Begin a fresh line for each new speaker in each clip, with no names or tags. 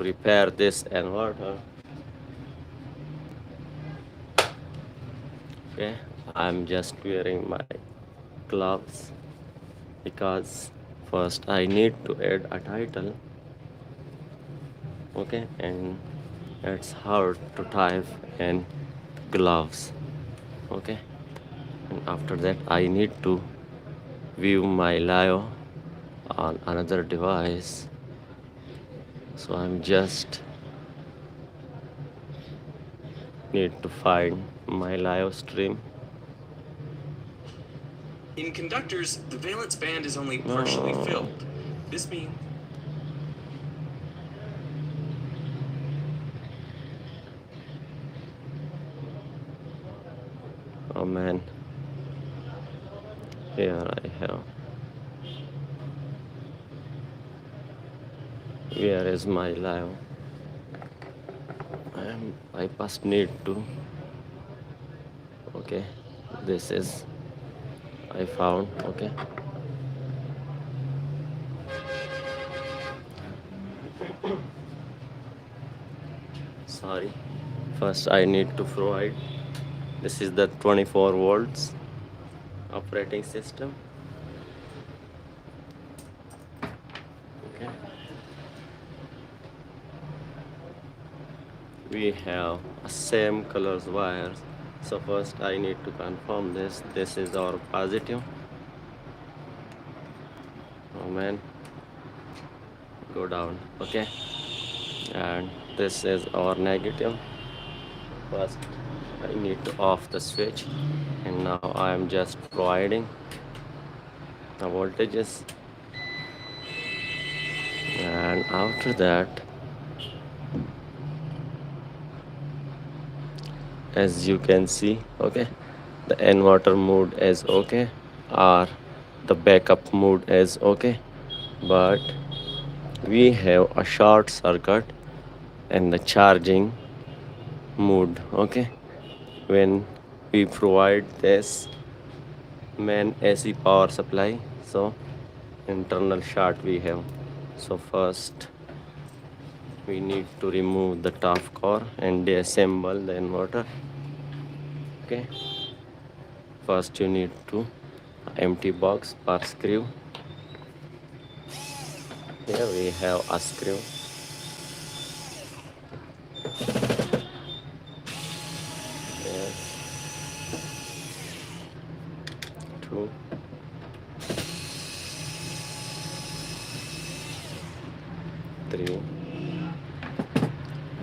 to repair this inverter. Okay, I'm just wearing my gloves because first I need to add a title. Okay, and it's hard to type in gloves. Okay, and after that I need to view my live on another device, so I'm just need to find my live stream.
In conductors, the valence band is only partially
No.
filled. This means
Oh man, here I have. Where is my live? I first need to. Okay, this is I found. Okay, sorry. First I need to provide. This is the 24 volts operating system. Okay, we have a same colors wires. So first I need to confirm this. This is our positive. Oh man, go down. Okay, and this is our negative. First I need to off the switch, and now I am just providing the voltages, and after that, as you can see, okay, the inverter mode is okay, or the backup mode is okay, but we have a short circuit in the charging mode. Okay, when we provide this main AC power supply, so internal short we have. So first we need to remove the top core and disassemble the inverter. Okay, first you need to empty box or screw. Here we have a screw. Yes, two, three,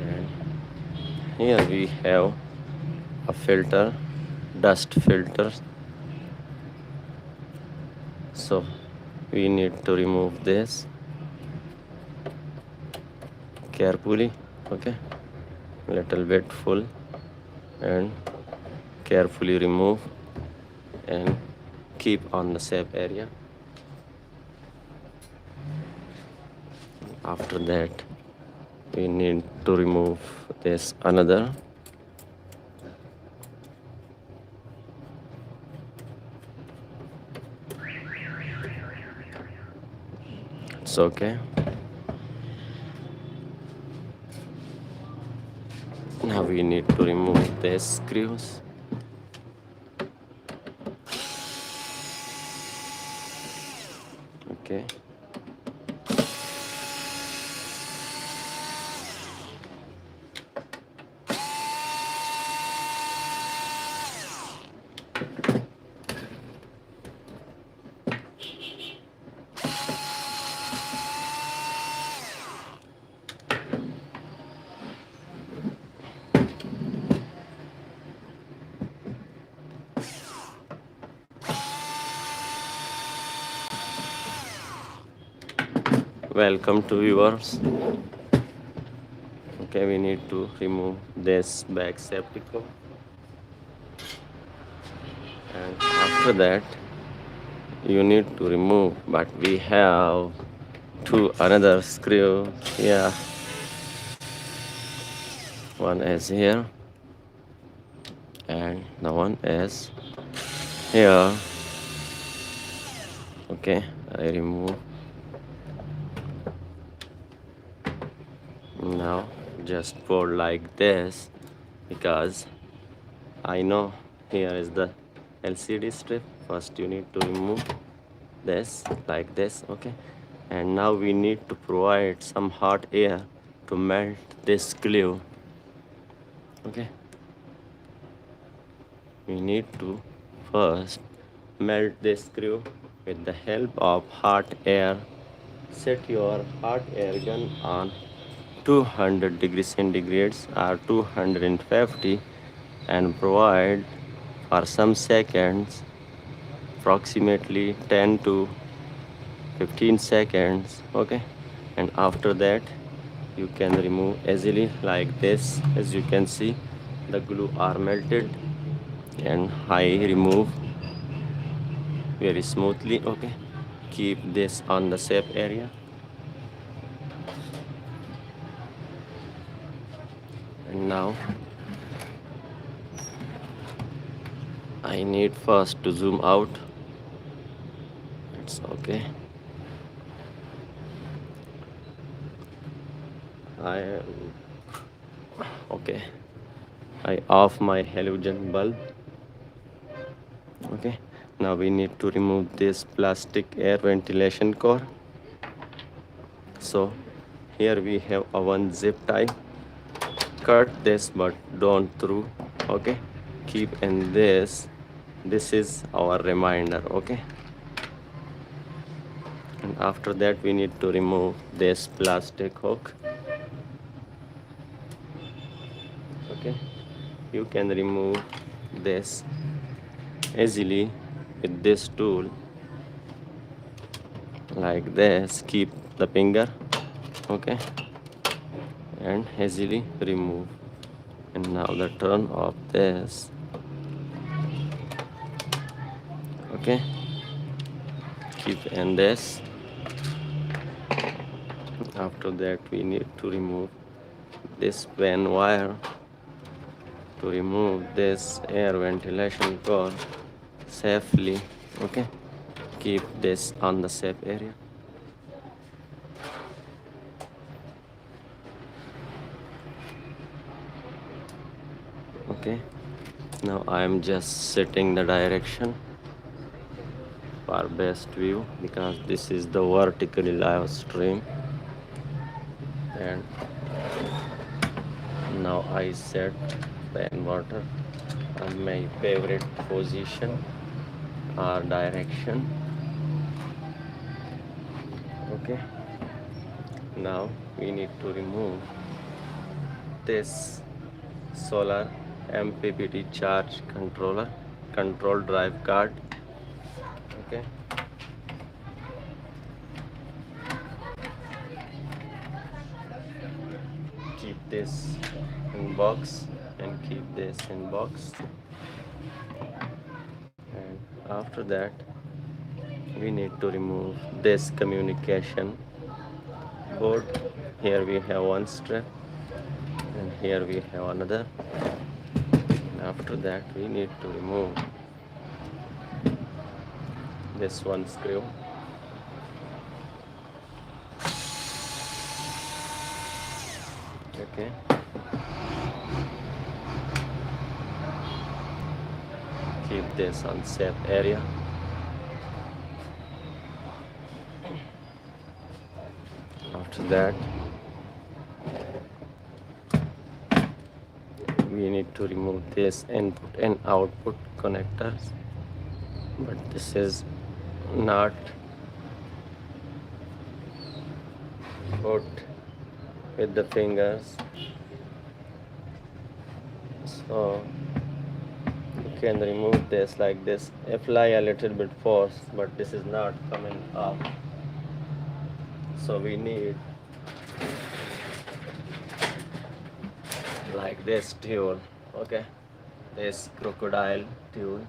and here we have a filter, dust filter. So we need to remove this carefully. Okay, little bit full, and carefully remove and keep on the safe area. After that we need to remove this another. It's okay. Now we need to remove these screws. Okay, welcome to viewers. Okay, we need to remove this back safety core, and after that you need to remove, but we have two another screw. Yeah, one is here and the one is here. Okay, I remove Now just fold like this, because I know here is the LCD strip. First you need to remove this like this, okay? And now we need to provide some hot air to melt this glue, okay? We need to first melt this screw with the help of hot air. Set your hot air gun on 200 degrees centigrades or 250 and provide for some seconds, approximately 10 to 15 seconds, okay? And after that you can remove easily like this. As you can see, the glue are melted and I remove very smoothly, okay? Keep this on the safe area. And now I need first to zoom out. It's okay. I okay. I off my halogen bulb. Okay. Now we need to remove this plastic air ventilation core. So here we have a one zip tie. Cut this but don't through, okay? Keep in this. This is our reminder, okay? And after that we need to remove this plastic hook, okay? You can remove this easily with this tool like this. Keep the finger, okay, and easily remove. And now the turn of this, okay? Keep in this. After that we need to remove this fan wire to remove this air ventilation core safely, okay? Keep this on the safe area. Okay, now I am just setting the direction for best view, because this is the vertically live stream. And now I set the inverter on my favorite position or direction, okay? Now we need to remove this solar MPPT charge controller control drive card, okay? Keep this in box and keep this in box. And after that we need to remove this communication board. Here we have one strap and here we have another. And after that we need to remove this one screw, okay? Keep this on safe area. After that we need to remove this input and output connectors, but this is not put with the fingers, so you can remove this like this. Apply a little bit force, but this is not coming up, so we need like this tool, okay? This crocodile tool,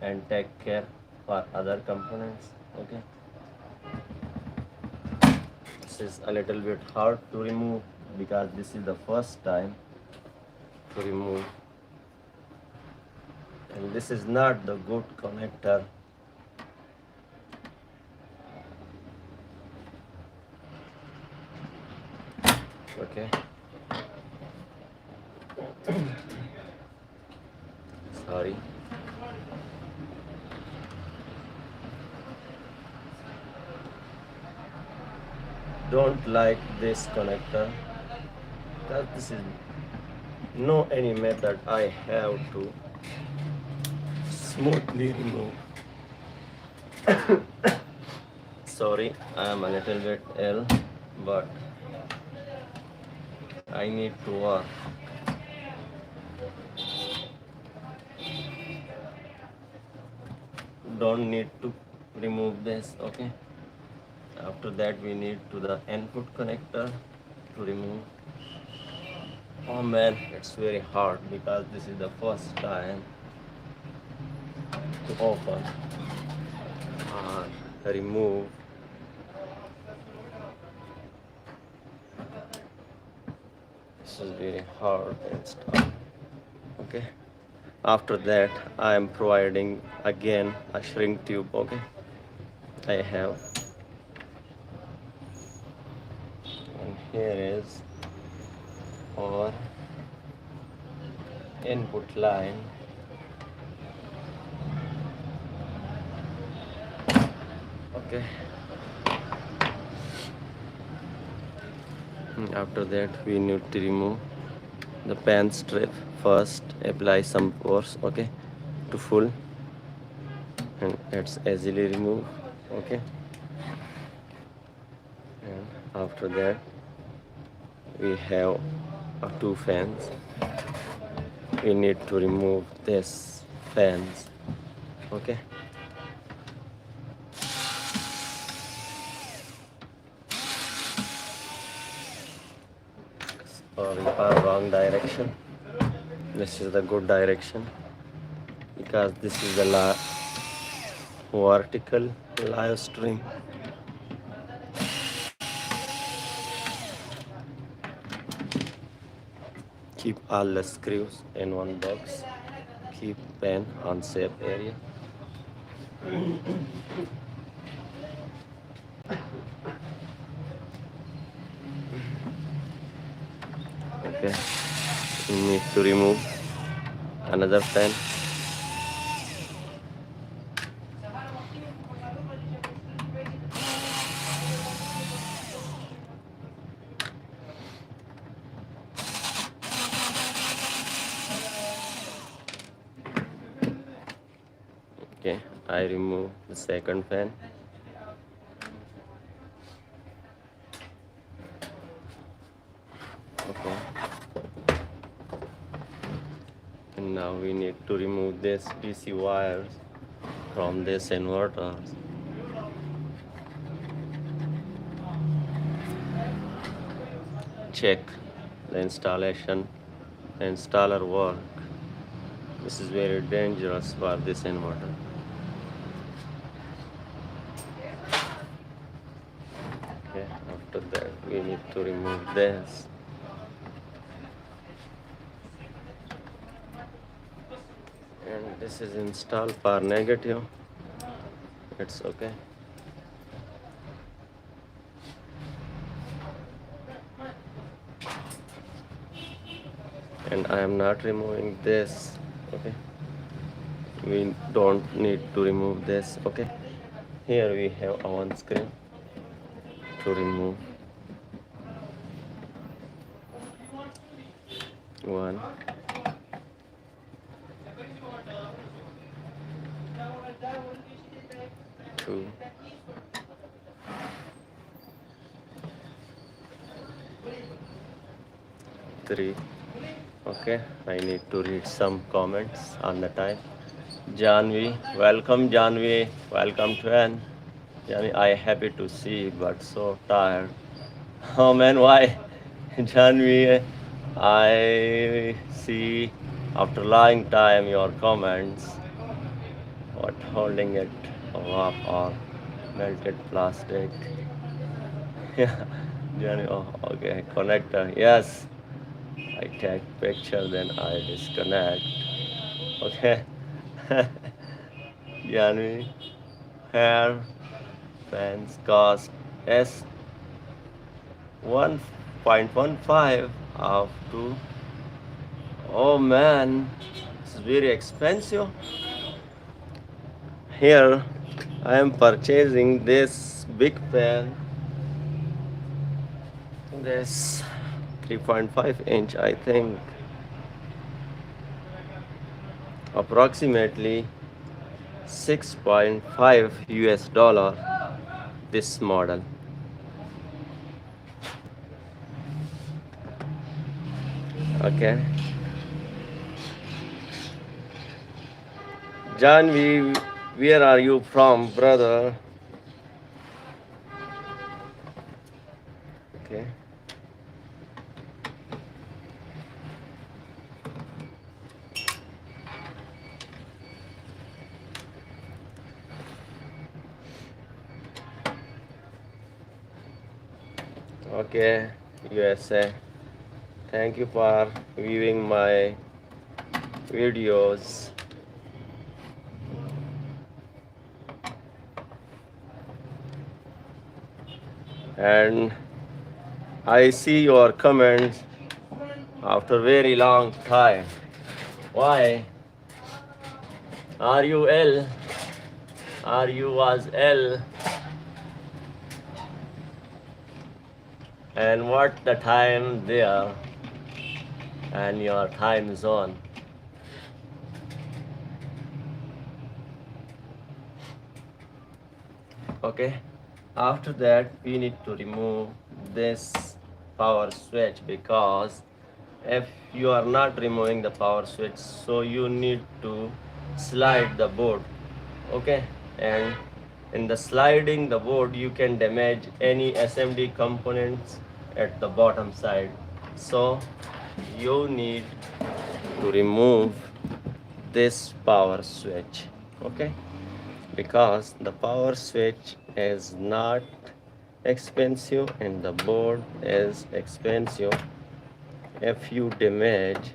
and take care for other components, okay? This is a little bit hard to remove because this is the first time to remove, and this is not the good connector. Okay, sorry. Don't like this connector because this is no any method I have to smoothly remove. Sorry, I am a little bit ill, but I need to work. Don't need to remove this. Okay, after that we need to the input connector to remove. Oh man, it's very hard because this is the first time to open and remove. This is very hard and stuff. Okay, after that I am providing again a shrink tube. Okay, I have, and here is our input line. Okay, after that we need to remove the pan strip. First apply some force, okay, to full, and it's easily removed. Okay, and after that we have two fans. We need to remove this fans. Okay, sorry for wrong direction. This is the good direction because this is the vertical live stream. Keep all the screws in one box. Keep pen on safe area. Okay, we need to remove another pen. Okay, I remove the second pen. Okay, and now we need to remove this DC wires from this inverter. Check the installation, the installer work. This is very dangerous for this inverter. Okay, after that we need to remove this. And this is installed for negative. It's okay. And I am not removing this. Okay, we don't need to remove this. Okay, here we have a one screen to remove. One, two, three. Okay, I need to read some comments on the time. Janvi, welcome Janvi, welcome Twen. Janvi, I happy to see but so tired. Oh man, why? Janvi, I see after long time your comments. What holding it up or melted plastic? Yeah, Janvi, oh, okay, connector, yes. I take picture, then I disconnect. Okay. Janvi, hair fans cost S 0.15 up to, oh man, it's very expensive. Here I am purchasing this big fan, this 3.5 inch, I think approximately 6.5 US dollar, this model. Okay, John, where are you from, brother? Okay. Okay, USA. Thank you for viewing my videos. And I see your comments after very long time. Why? Are you ill? Are you was ill? And what the time there and your time zone? Okay. After that, we need to remove this power switch, because if you are not removing the power switch, so you need to slide the board. Okay, and in the sliding the board you can damage any SMD components at the bottom side. So you need to remove this power switch. Okay, because the power switch is not expensive and the board is expensive. If you damage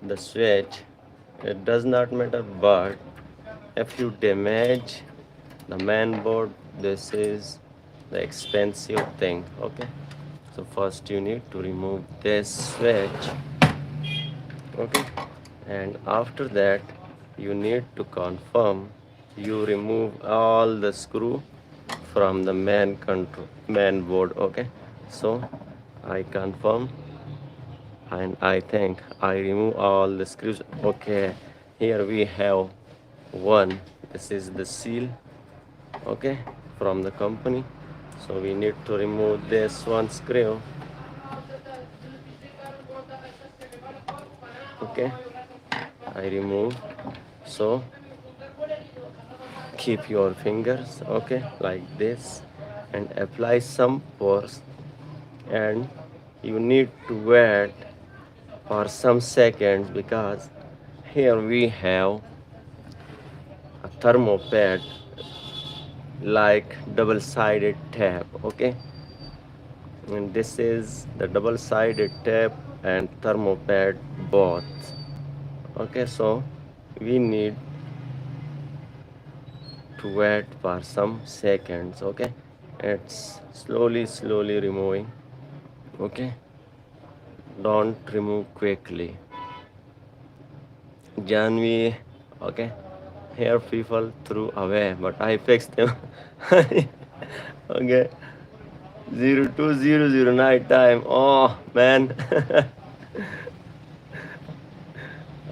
the switch, it does not matter, but if you damage the main board, this is the expensive thing. Okay, so first you need to remove this switch. Okay, and after that you need to confirm you remove all the screw from the main board. Okay, so I confirm and I think I remove all the screws. Okay, here we have one. This is the seal, okay, from the company. So we need to remove this one screw. Okay, I remove. So keep your fingers, okay, like this, and apply some force, and you need to wait for some seconds, because here we have a thermopad like double-sided tape. Okay, and this is the double-sided tape and thermopad both. Okay, so we need to wait for some seconds. Okay, it's slowly removing. Okay, don't remove quickly, Janvi. Okay, here people threw away, but I fixed them. Okay, 0200 night time. Oh man.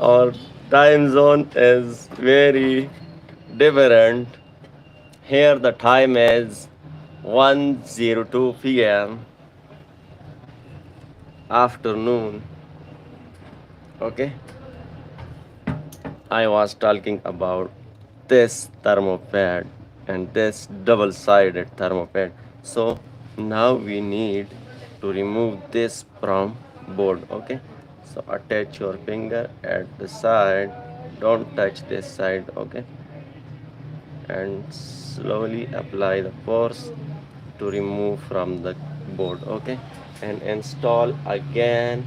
Our time zone is very different. Here the time is 1:02 p.m. afternoon. Okay, I was talking about this thermopad and this double-sided thermopad. So now we need to remove this from board. Okay, so attach your finger at the side, don't touch this side. Okay, and slowly apply the force to remove from the board. Okay, and install again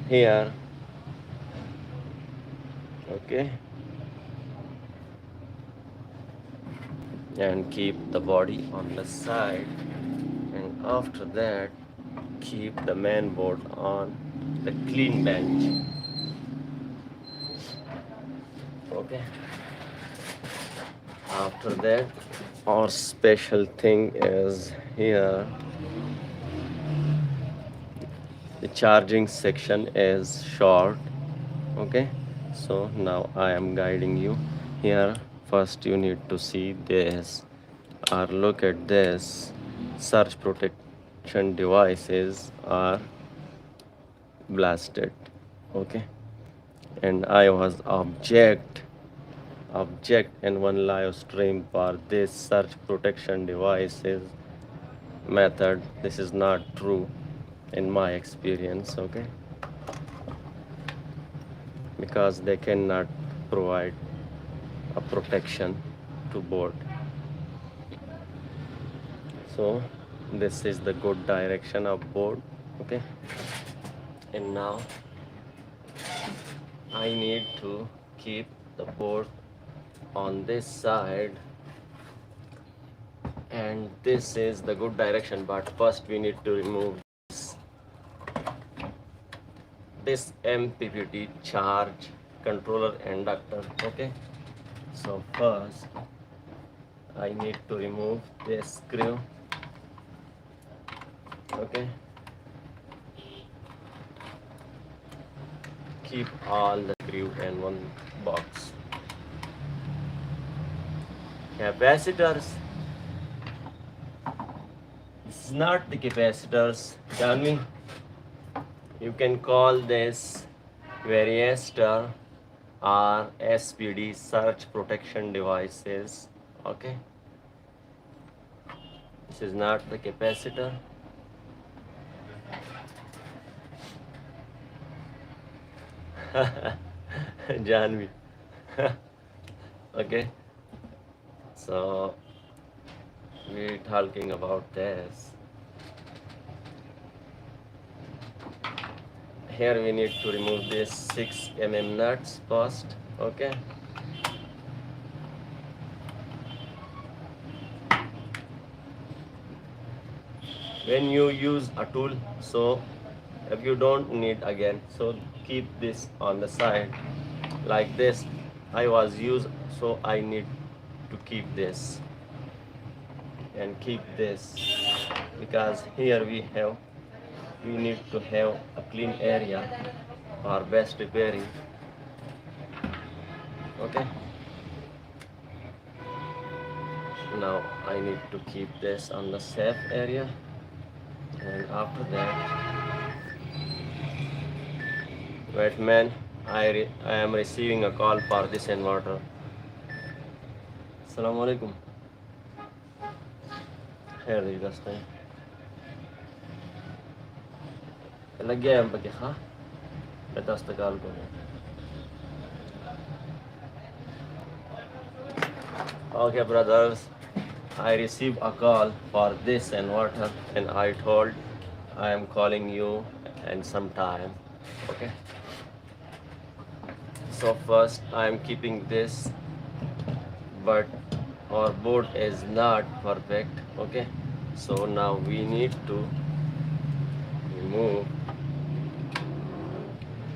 here. Okay, and keep the body on the side, and after that keep the main board on the clean bench. Okay, after that, our special thing is here. The charging section is short. Okay, so now I am guiding you here. First you need to see this or look at this. Surge protection devices are blasted. Okay, and I was object in one live stream for this surge protection devices method. This is not true in my experience. Okay, because they cannot provide a protection to board. So this is the good direction of board. Okay, and now I need to keep the board on this side, and this is the good direction, but first we need to remove this MPPT charge controller inductor. Okay, so first I need to remove this screw. Okay, keep all the screw in one box. Capacitors, this is not the capacitors, Janvi. You can call this varistor or SPD, surge protection devices. Okay, this is not the capacitor. Janvi. Okay, so we're talking about this. Here we need to remove this 6 mm nuts first. Okay, when you use a tool, so if you don't need again, so keep this on the side like this. I was used, so I need to keep this and keep this, because here we need to have a clean area for best repairing. Okay, now I need to keep this on the safe area, and after that, wait man, I am receiving a call for this inverter. Assalamu alaikum. Here you go. लग गया हम पके हाँ मैं तस्तकाल को Okay brothers, I received a call for this inverter and I told I am calling you in some time. Okay, so first I am keeping this, but our board is not perfect. Okay, so now we need to remove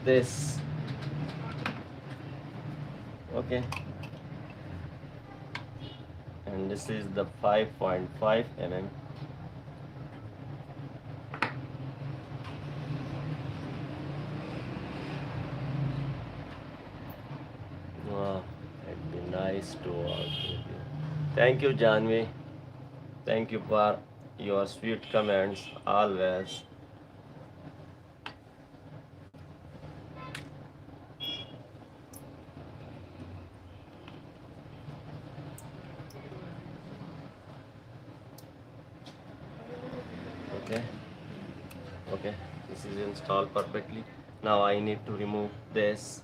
this. Okay, and this is the 5.5 mm. Wow, it'd be nice to work with you. Thank you, Janvi. Thank you for your sweet comments always. Okay, okay, this is installed perfectly. Now I need to remove this,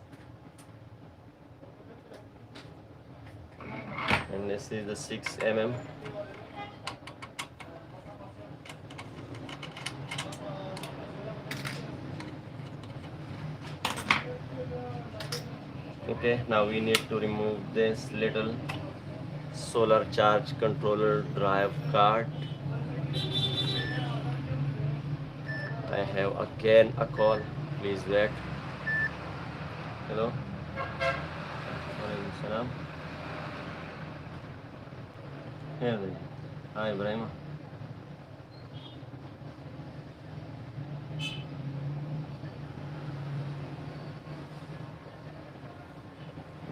and this is the 6 mm. Okay, now we need to remove this little solar charge controller drive card. have again a call. Please wait. Hello. Walaikum salam. Here. Hi, Ibrahim.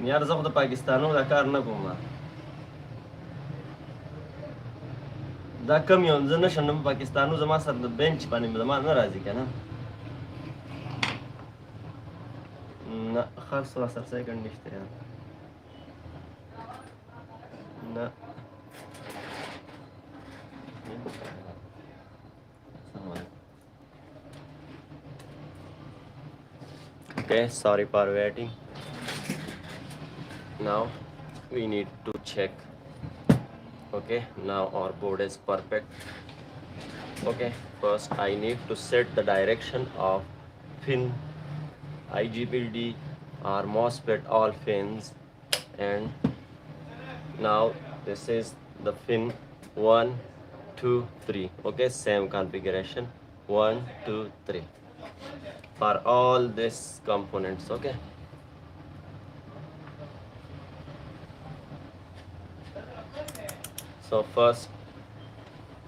یار زه خو د پاکستانو دا کار نه کوم دا کم یو زه نشم په پاکستانو زما سره د بینچ باندې زما نه راځي که نه نه خاص سر سیکنډ نشته یار نه Okay, sorry for waiting. Now we need to check. Okay, now our board is perfect. Okay, first I need to set the direction of pin IGBT or MOSFET all pins, and now this is the pin 1 2 3. Okay, same configuration 1 2 3 for all these components. Okay, so first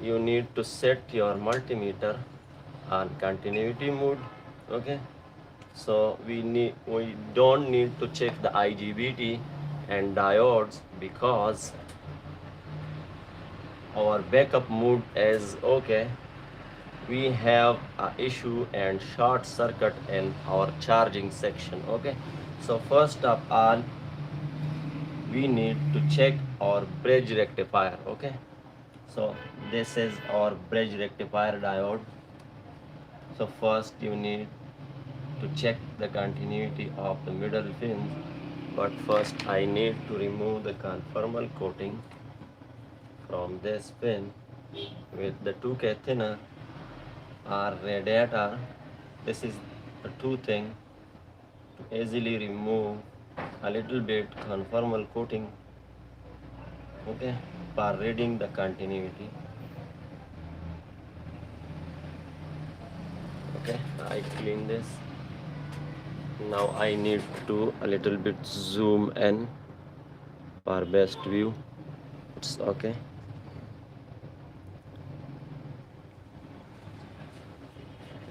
you need to set your multimeter on continuity mode. Okay, so we don't need to check the IGBT and diodes because our backup mode is okay. We have a issue and short circuit in our charging section. Okay, so first of all we need to check our bridge rectifier. Okay, so this is our bridge rectifier diode. So first you need to check the continuity of the middle pins, but first I need to remove the conformal coating from this pin with the 2K thinner or radiator. This is the two thing to easily remove a little bit conformal coating. Okay, for reading the continuity. Okay, I clean this. Now I need to a little bit zoom in for best view. It's okay.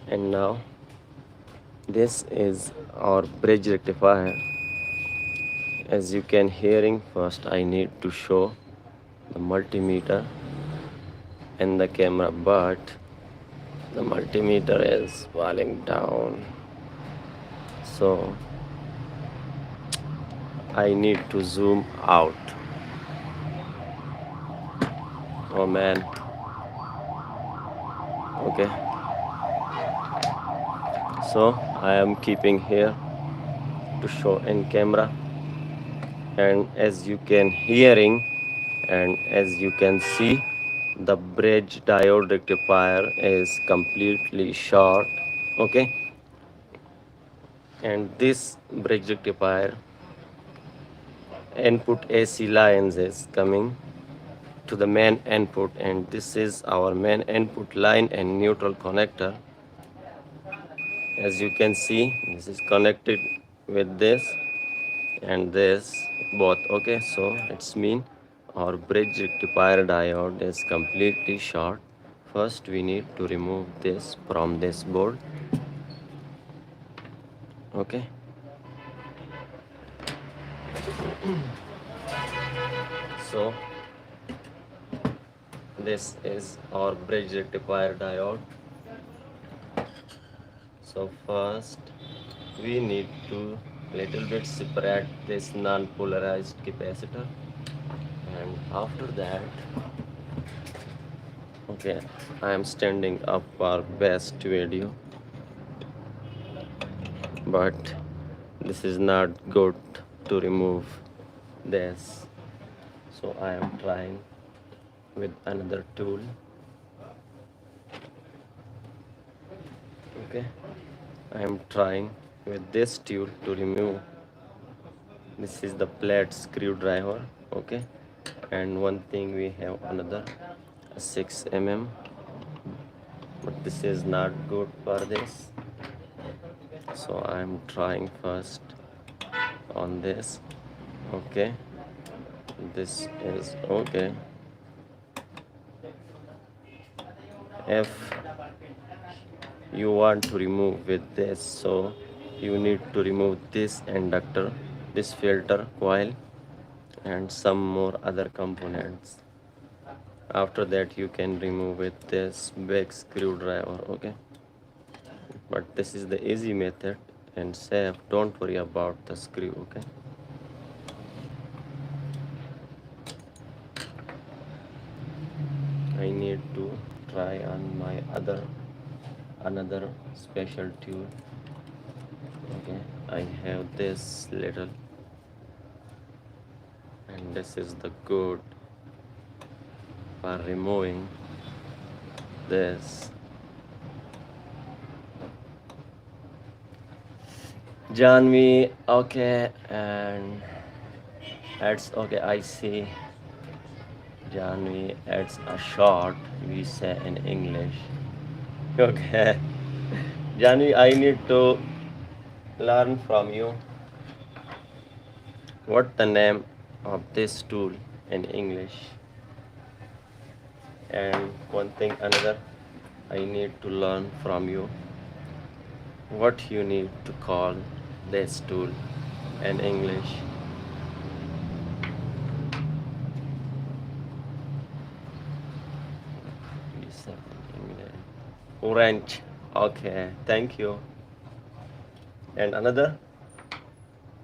And now this is our bridge rectifier. As you can hearing, first I need to show the multimeter and the camera, but the multimeter is falling down, so I need to zoom out. Oh man. Okay, so I am keeping here to show in camera, and as you can hearing and as you can see, the bridge diode rectifier is completely short. Okay, and this bridge rectifier input AC lines is coming to the main input, and this is our main input line and neutral connector. As you can see, this is connected with this and this both. Okay, so it's mean our bridge rectifier diode is completely short. First we need to remove this from this board. Okay, so this is our bridge rectifier diode. So first we need to little bit separate this non-polarized capacitor, and after that, okay, I am standing up for best video, but this is not good to remove this, so I am trying with another tool. Okay, I am trying with this tool to remove. This is the flat screwdriver. Okay, and one thing we have another 6 mm, but this is not good for this, so I'm trying first on this. Okay, this is okay. If you want to remove with this, so you need to remove this inductor, this filter coil, and some more other components. After that you can remove with this big screwdriver. Okay, but this is the easy method and safe. Don't worry about the screw. Okay, I need to try on my another special tool. Okay, I have this little, and this is the good for removing this. Janvi, okay, and adds, okay, I see. Janvi adds a short, we say in English. Okay, Janvi, I need to learn from you what the name of this tool in English. And one thing another, I need to learn from you what you need to call this tool in English. We say in English. Orange. Okay, thank you. And another,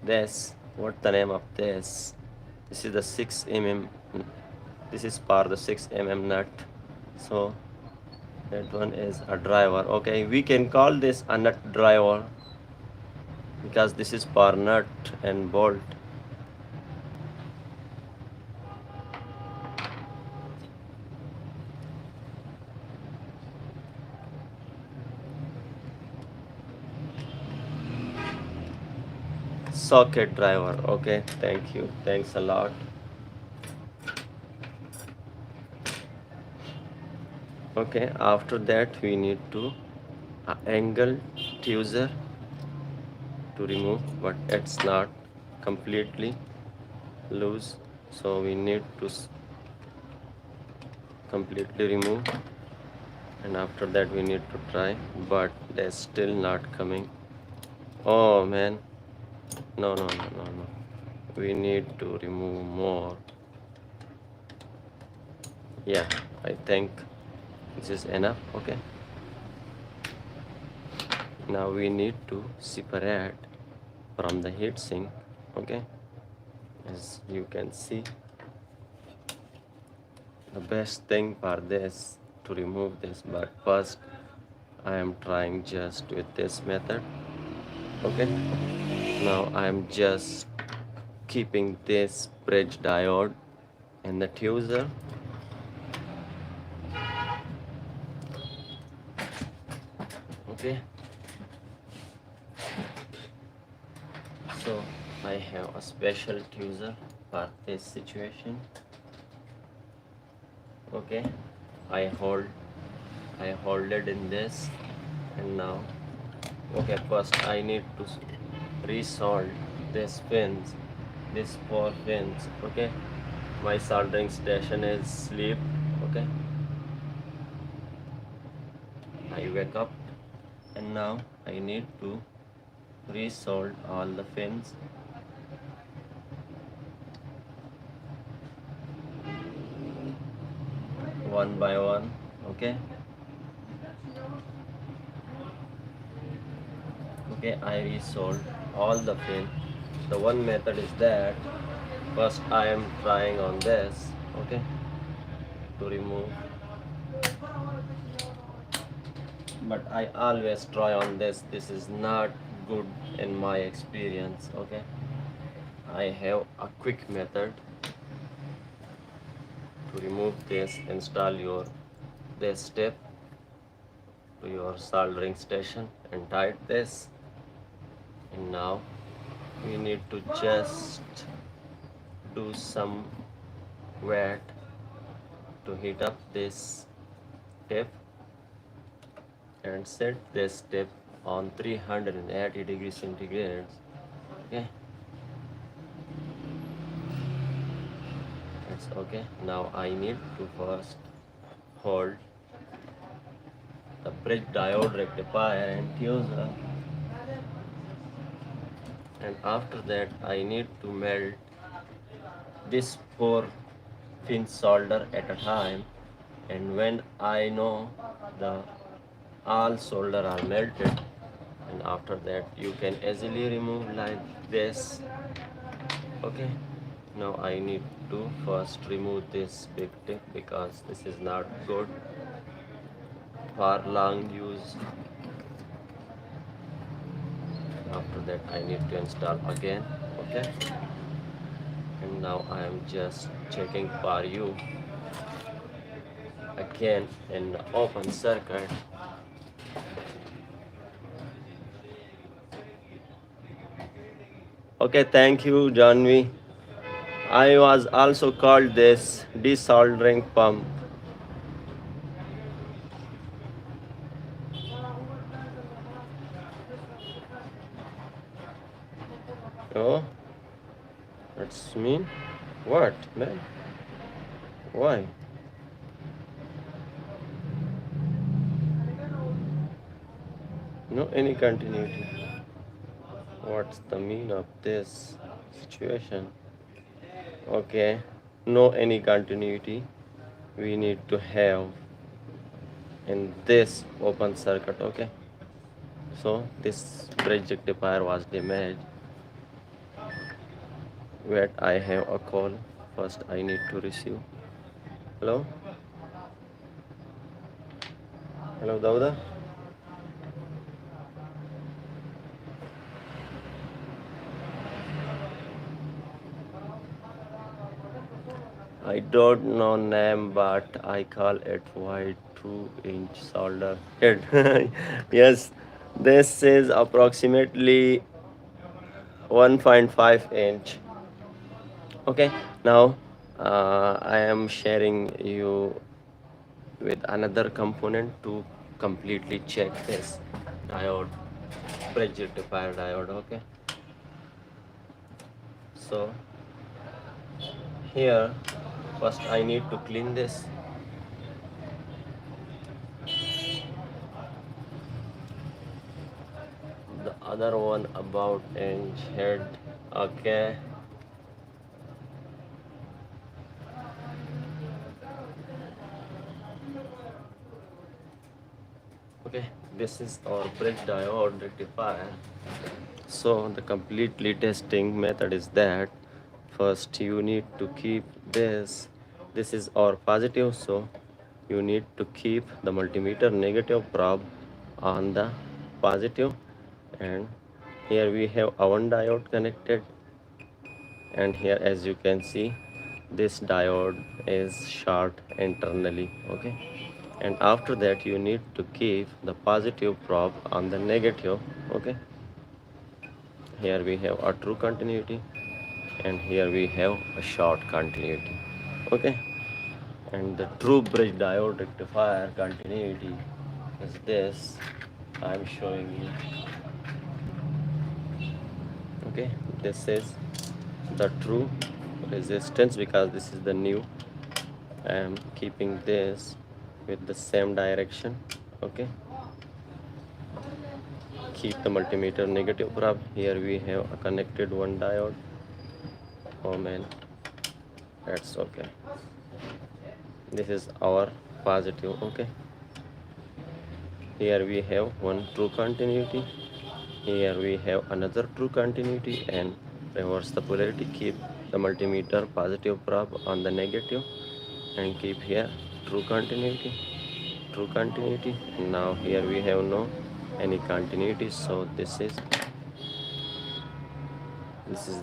this. What the name of this? This is the 6 mm. This is for the 6 mm nut. So that one is a driver. Okay, we can call this a nut driver because this is for nut and bolt. Socket driver. Okay, thank you. Thanks a lot. Okay, after that we need to angle tweezer to remove, but it's not completely loose, so we need to completely remove, and after that we need to try, but that's still not coming. Oh man, no, we need to remove more. Yeah, I think this is enough. Okay, now we need to separate from the heatsink. Okay, as you can see, the best thing for this to remove this, but first I am trying just with this method. Okay, now I am just keeping this bridge diode in the tweezer. Okay, so I have a special tweezer for this situation. Okay, I hold it in this, and now, okay, first I need to resolder this pins, these 4 pins. Okay, my soldering station is asleep. Okay, I wake up, and now I need to resolder all the pins. One by one. Okay, okay, I resolder all the pins. The one method is that first I am trying on this. Okay, to remove, but I always try on this. This is not good in my experience. Okay, I have a quick method to remove this. Install your this step to your soldering station and tight this, and now we need to just do some weight to heat up this tip. and set this step on 380 degrees centigrade. Okay, that's okay. Now I need to first hold the bridge diode rectifier and fuser, and after that I need to melt this 4 pin solder at a time, and when I know the all solder are melted, and after that you can easily remove like this. Okay, now I need to first remove this big tip because this is not good for long use. After that I need to install again. Okay, and now I am just checking for you again in open circuit. Okay, thank you, Janvi. I was also called this desoldering pump. Oh, that's mean. What, man? Why? No any continuity. What's the mean of this situation? Okay, no any continuity. We need to have in this open circuit. Okay, so this bridge rectifier was damaged. Wait, I have a call. First, I need to receive. Hello, hello, Dauda. I don't know name, but I call it white 2-inch solder head. Yes, this is approximately 1.5 inch. Okay, now I am sharing you with another component to completely check this diode, bridge rectifier diode. Okay, so here first I need to clean this. The other one about inch head. Okay, okay, this is our bridge diode rectifier. So the completely testing method is that first you need to keep this is our positive, so you need to keep the multimeter negative probe on the positive, and here we have a one diode connected, and here as you can see this diode is short internally. Okay, and after that you need to keep the positive probe on the negative. Okay, here we have a true continuity, and here we have a short continuity. Okay, and the true bridge diode rectifier continuity is this. I'm showing you. Okay, this is the true resistance because this is the new. I am keeping this with the same direction. Okay, keep the multimeter negative probe. Here we have a connected one diode. Oh man, that's okay. This is our positive. Okay, here we have one true continuity, here we have another true continuity, and reverse the polarity. Keep the multimeter positive probe on the negative and keep here true continuity, true continuity. Now here we have no any continuity, so this is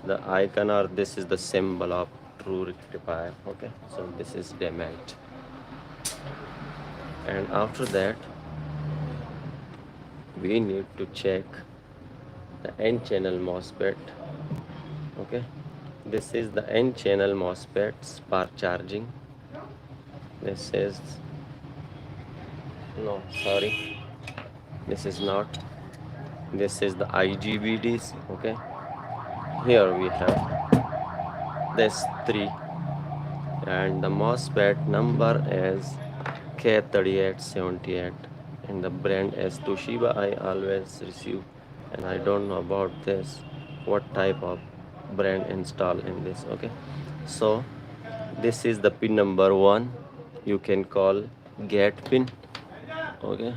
the icon, or this is the symbol of true rectifier. Okay, so this is damaged, and after that we need to check the n channel MOSFET. Okay, this is the n channel MOSFET spark charging. This is no sorry This is not. This is the IGBTs. Okay. Here we have this three, and the MOSFET number is K3878, and the brand is Toshiba. I always receive, and I don't know about this, what type of brand install in this. Okay, so this is the pin number one. You can call gate pin. Okay,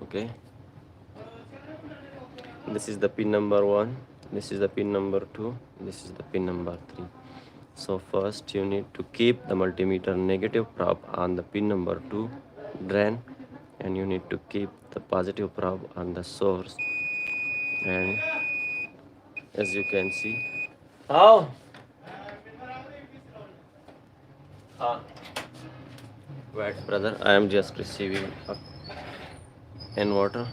okay. This is the pin number one. This is the pin number two. This is the pin number three. So first you need to keep the multimeter negative probe on the pin number 2 drain, and you need to keep the positive probe on the source. And as you can see, how wait brother, I am just receiving a inverter.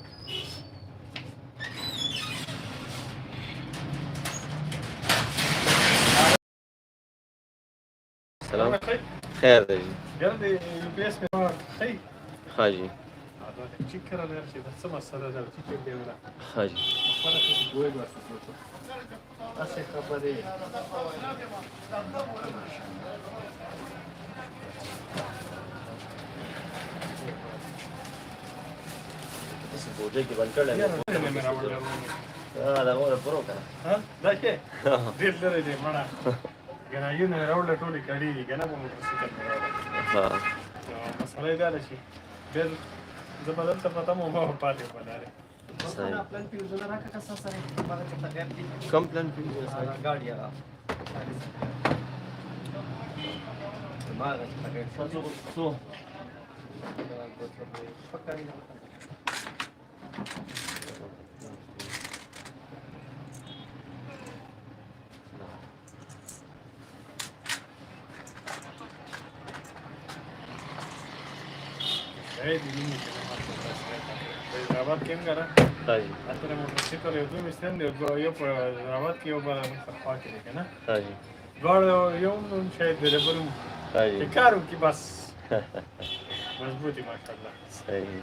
سلام خیر دی
ګرد یو پی ایس په خی
ها جی
چې کړه لري چې د څه مسله ده چې دی ولا
ها جی
خپل څه ګوي واسطه اسه خبرې
څه بوجه کې بند کړل دا وره پرو کنه
ها دا کې ډېر لري دی مړه ګنا یو نه راوړل ټولې کړي ګنا په موټر سایکل
ها
مسله دا ده چې ډېر زبردست پته مو ما پاتې ولاره
صحیح
پلان پیوزونه راکړه که څه سره باندې ته غیر دي
کم پلان پیږي
ګاډي را ما غږ
څو
راوات کېم ګره
ها جی
اته موټر سایکل یو دوه مستند یو په راوات کې یو بل خوا کې دی کنه
ها جی
ګاډ یو نو شاید د بلو
ها جی
کارو کې بس مضبوطی ماشاءالله
صحیح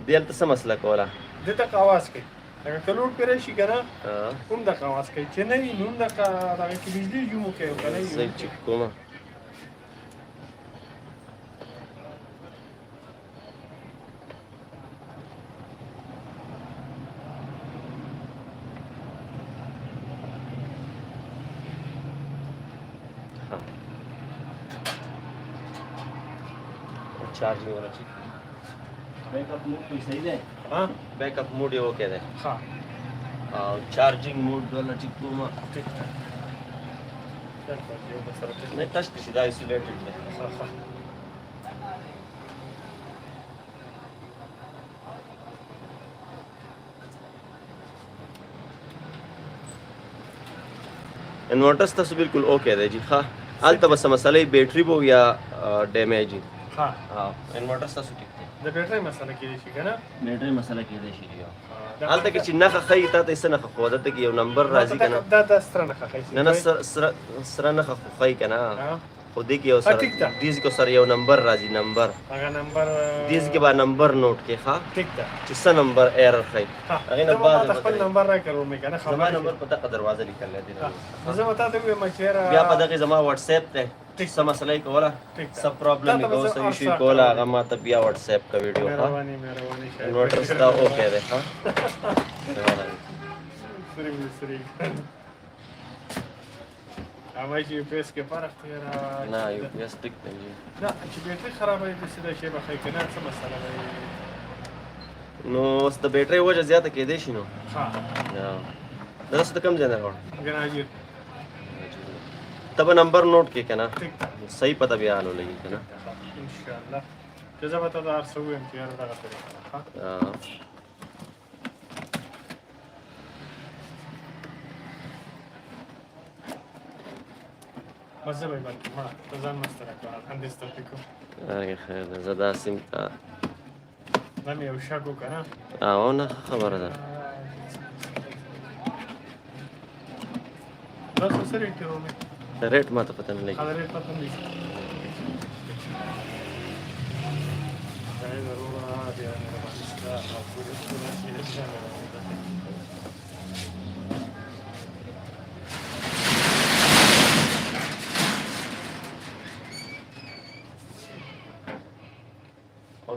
دلته څه مسله کوله
دته आवाज کوي دا کلوډ پرې شي کنه
ها
کوم د आवाज کوي چې نه نو د کا دا کې بجلی یو مو کوي کنه
صحیح چې کومه charging वाला चीज backup mode कोई सही है
ها
backup mode ये वो कह रहे
ها
हैं चार्जिंग मोड वाला चीज को मैं
ټیک ده دا یو بل سره ټیک
नहीं टच सीधा आइसोलेटेड में
ها ها
इन्वर्टर्स तो बिल्कुल ओके है जी हाँ हाल तो बस मसला ही बैटरी वो या डैमेज ही
ها
हाँ इन्वर्टर्स तो ठीक है
د بیټری مسله کې شي کنه
बैटरी मसला की दे शी
دا
हाल तक चिन्ना का खई था तो इससे ना खो था कि ये नंबर राजी का ना
دا د ستره نه خخې
ना ना सर ना खई का ना
ها
खुदी की सर
ठीक था।
दीज को सर ये नंबर राजी नंबर
هغه نمبر
दीज के बाद नंबर नोट के हाँ
ټیک ده
जिसका नंबर एरर खई
ها
هغه نه
دا
بعد
ما خپل نمبر را کړو مې کنه
زما
خبر
نمبر پتا کا دروازه لیکل دی
زه وتا ته وایم چې را
بیا په دغه زما واتس اپ ته
ٹھیک
سم مسله کوله
ٹھیک ده.
سب پرابلم
دا ته
کو
بس
سو ایشو
ارسا
کوله
کړو.
هغه ما ته بیا واتس اپ کا ویډیو ها
مهرباني شاید
انورټر ستا اوکے ده ها
سری اوای چې پیس کې فرق دی را
نه یو بیا سټیک دی
دا چې بیټری خرابه دي څه شي به خې کنه څه مسله ده
نو ست بیټری وجه زیاته کې دی شنو
ها
یا درسته کم ځای نه غواړم
ګناجي
تب نمبر نوٹ کې کنه
ٹھیک ده
صحیح پته بیا حالو لګي کنه
ان شاء الله جزا به تاسو ارسو یم چې هر دغه طریقه ها مزه به باندې ما ته ځان مستره کړه هندسته پکو
هغه خیر ده زدا سیم تا
دا مې یو شګو کنه
او نه خبره ده
से रेट करो मैं
रेट में तो पता नहीं लगी।
आधा रेट पता नहीं है मेरे को आ दिया मेरे पास इसका पूरे पूरे सीरीज का मेरा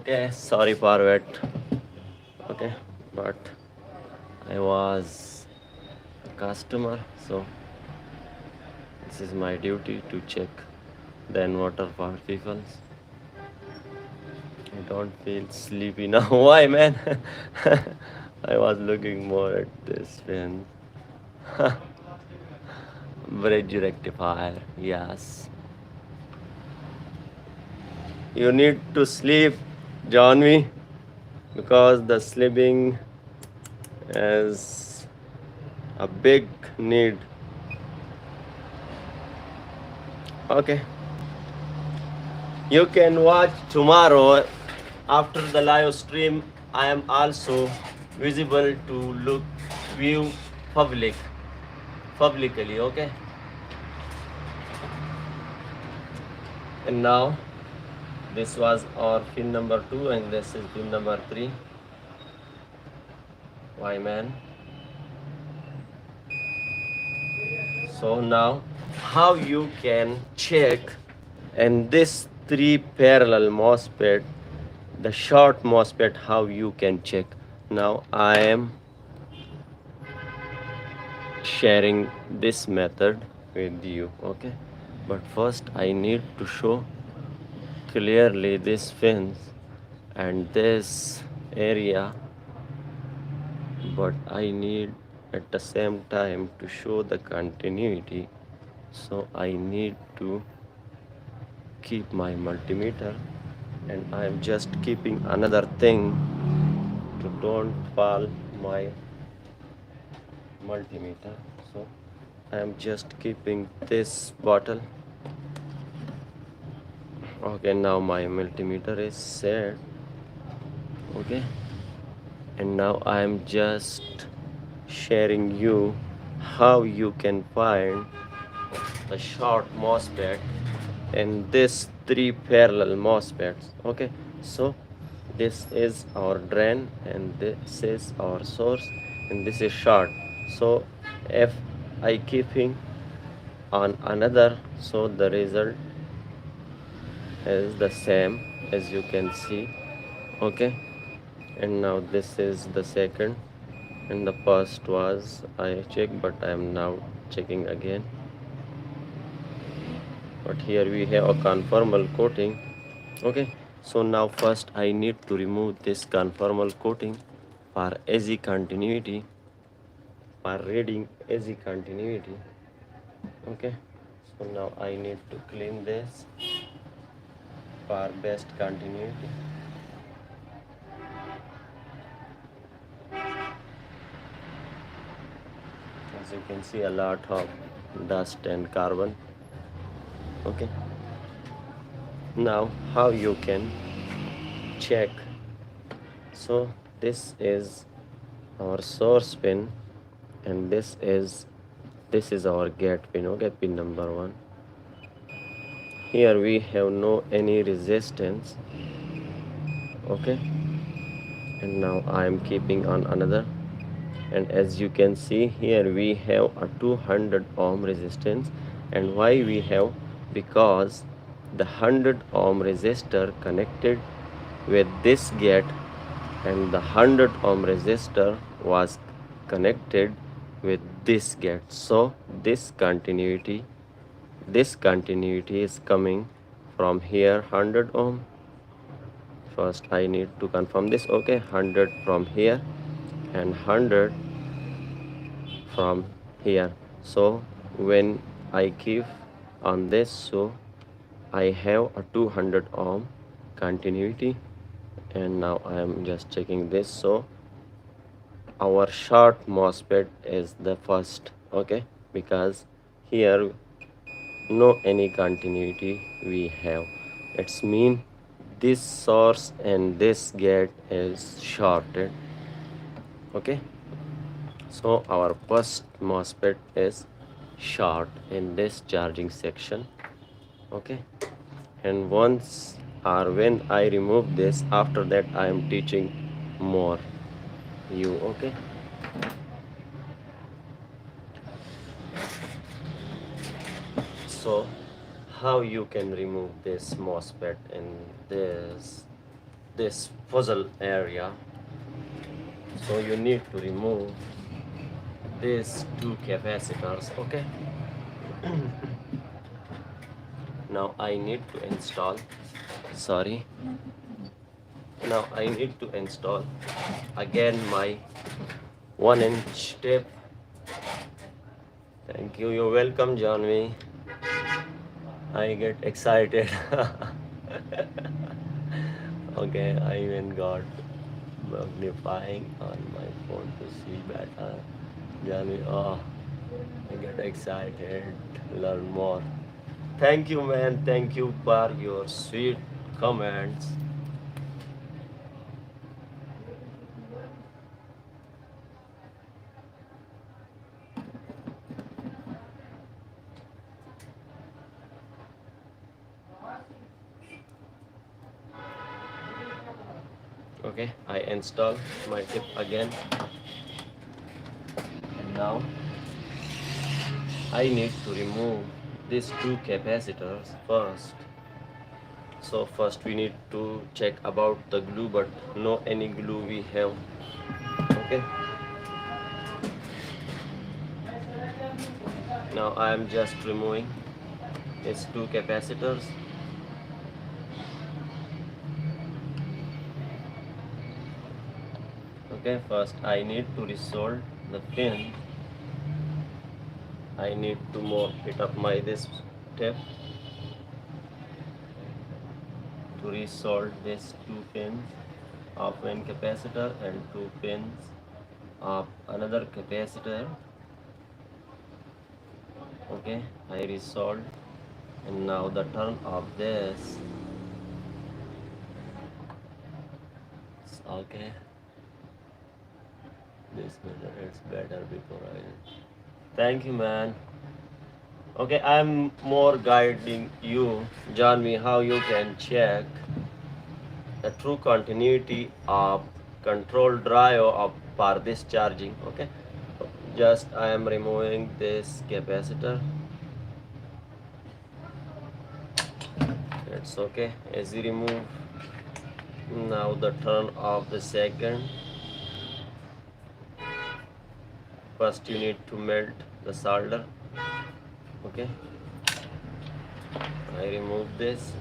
Okay, sorry for it. Okay, but I was a customer, so this is my duty to check the inverter for people. I don't feel sleepy now. Why, man? I was looking more at this fan. Bridge rectifier, yes. You need to sleep, Johnny, because the sleeping is a big need. Okay. You can watch tomorrow after the live stream. I am also visible to look view publicly. Okay. And now this was our pin number 2 and this is pin number 3. Why, man? So now how you can check and this 3 parallel MOSFET, the short MOSFET, how you can check. Now I am sharing this method with you. Okay, but first I need to show clearly this fence and this area, but I need at the same time to show the continuity, so I need to keep my multimeter, and I am just keeping another thing to don't fall my multimeter. So I am just keeping this bottle. Okay, now my multimeter is set. Okay, and now I am just sharing you how you can find the short MOSFET and this 3 parallel MOSFETs. Okay, so this is our drain and this is our source and this is short. So if I keeping on another, so the result is the same as you can see. Okay, and now this is the second and the first was I checked, but I am now checking again. But here we have a conformal coating. Okay, so now first I need to remove this conformal coating for easy continuity, for reading easy continuity. Okay, so now I need to clean this for best continuity. As you can see, a lot of dust and carbon. Okay, now how you can check. So this is our source pin and this is our gate pin. Okay, pin number 1. Here we have no any resistance. Okay, and now I am keeping on another, and as you can see here we have a 200 ohm resistance. And why we have? Because the 100 ohm resistor connected with this gate and the 100 ohm resistor was connected with this gate. So this continuity is coming from here 100 ohm. First I need to confirm this. Okay, 100 from here and 100 from here. So when I keep on this, so I have a 200 ohm continuity. And now I am just checking this. So our short MOSFET is the first. Okay, because here no any continuity we have. It's mean this source and this gate is shorted. Okay, so our first MOSFET is short in this charging section. Okay, and once or when I remove this, after that I am teaching more you. Okay, so how you can remove this MOSFET in this puzzle area. So you need to remove these two capacitors. Okay, now I need to install, sorry, now I need to install again my 1-inch tape. Thank you, you're welcome, Johnny. I get excited. Okay, I even got magnifying on my phone to see better. Johnny, oh, I get excited to learn more. Thank you, man. Thank you for your sweet comments. Okay, I install my tip again. And now I need to remove these two capacitors first. So first we need to check about the glue, but no any glue we have. Okay, now I am just removing these two capacitors. Okay, first I need to resolder the pin. I need to more hit up my this tape to resolder these two pins of one capacitor and two pins of another capacitor. Okay, I resolved, and now the turn of this. Okay, this method it's better before I. Thank you, man. Okay, I'm more guiding you, John, me how you can check the true continuity of control drive of for this charging. Okay, just I am removing this capacitor. It's okay. As you remove, now the turn of the second. First you need to melt the solder. Okay, I remove this.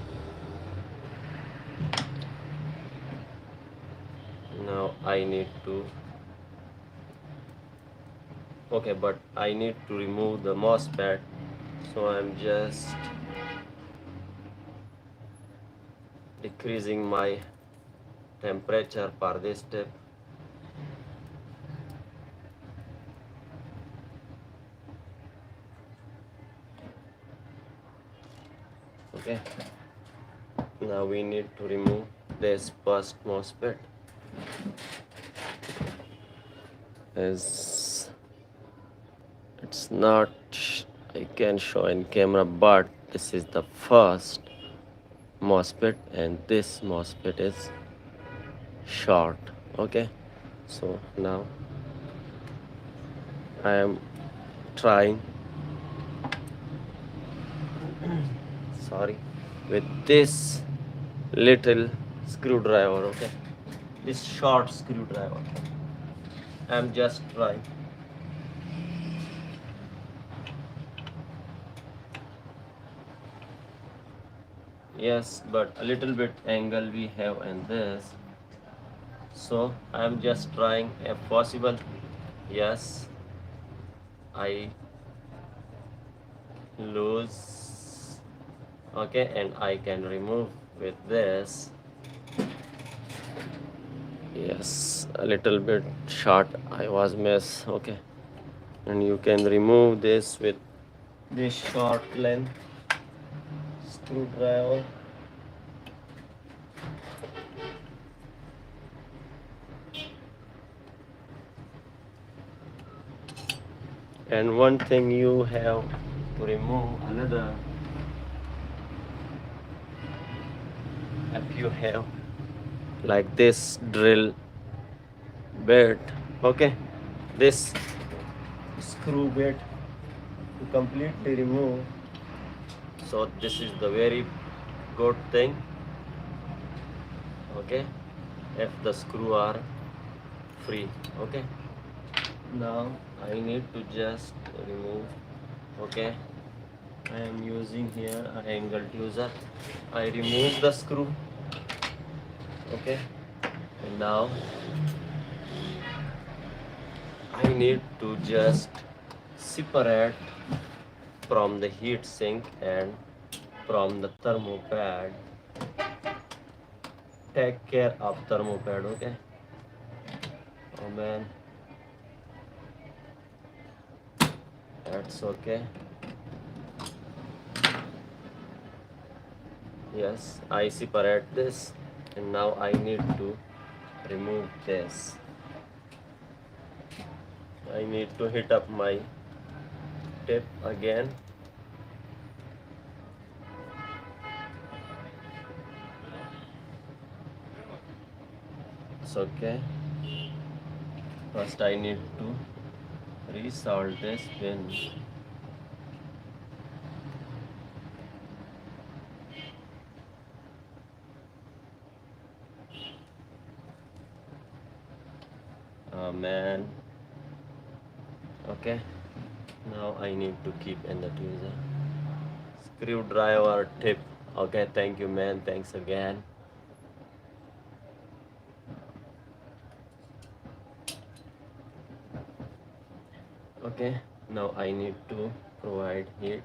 Now I need to, okay, but I need to remove the MOSFET, so I'm just decreasing my temperature for this step. Okay, now we need to remove this first MOSFET. As it's not, I can show in camera, but this is the first MOSFET and this MOSFET is short. Okay, so now I am trying, sorry, with this little screwdriver. Okay, this short screwdriver, I'm just trying. Yes, but a little bit angle we have in this, so I'm just trying if possible. Yes, I lose. Okay, and I can remove with this. Yes, a little bit short I was miss. Okay, and you can remove this with this short length screwdriver. And one thing you have to remove another, if you have like this drill bit, okay, this screw bit to completely remove. So this is the very good thing, okay, if the screw are free. Okay, now I need to just remove. Okay, I am using here an angle user. I remove the screw. Okay, and now I need to just separate from the heat sink and from the thermopad. Take care of thermopad. Okay, oh man, that's okay. Yes, I separate this, and now I need to remove this. I need to hit up my tip again. It's okay. First I need to resalt this pin. Oh man. Okay. Now I need to keep in the tweezer. Screwdriver tip. Okay, thank you man. Thanks again. Okay, now I need to provide heat.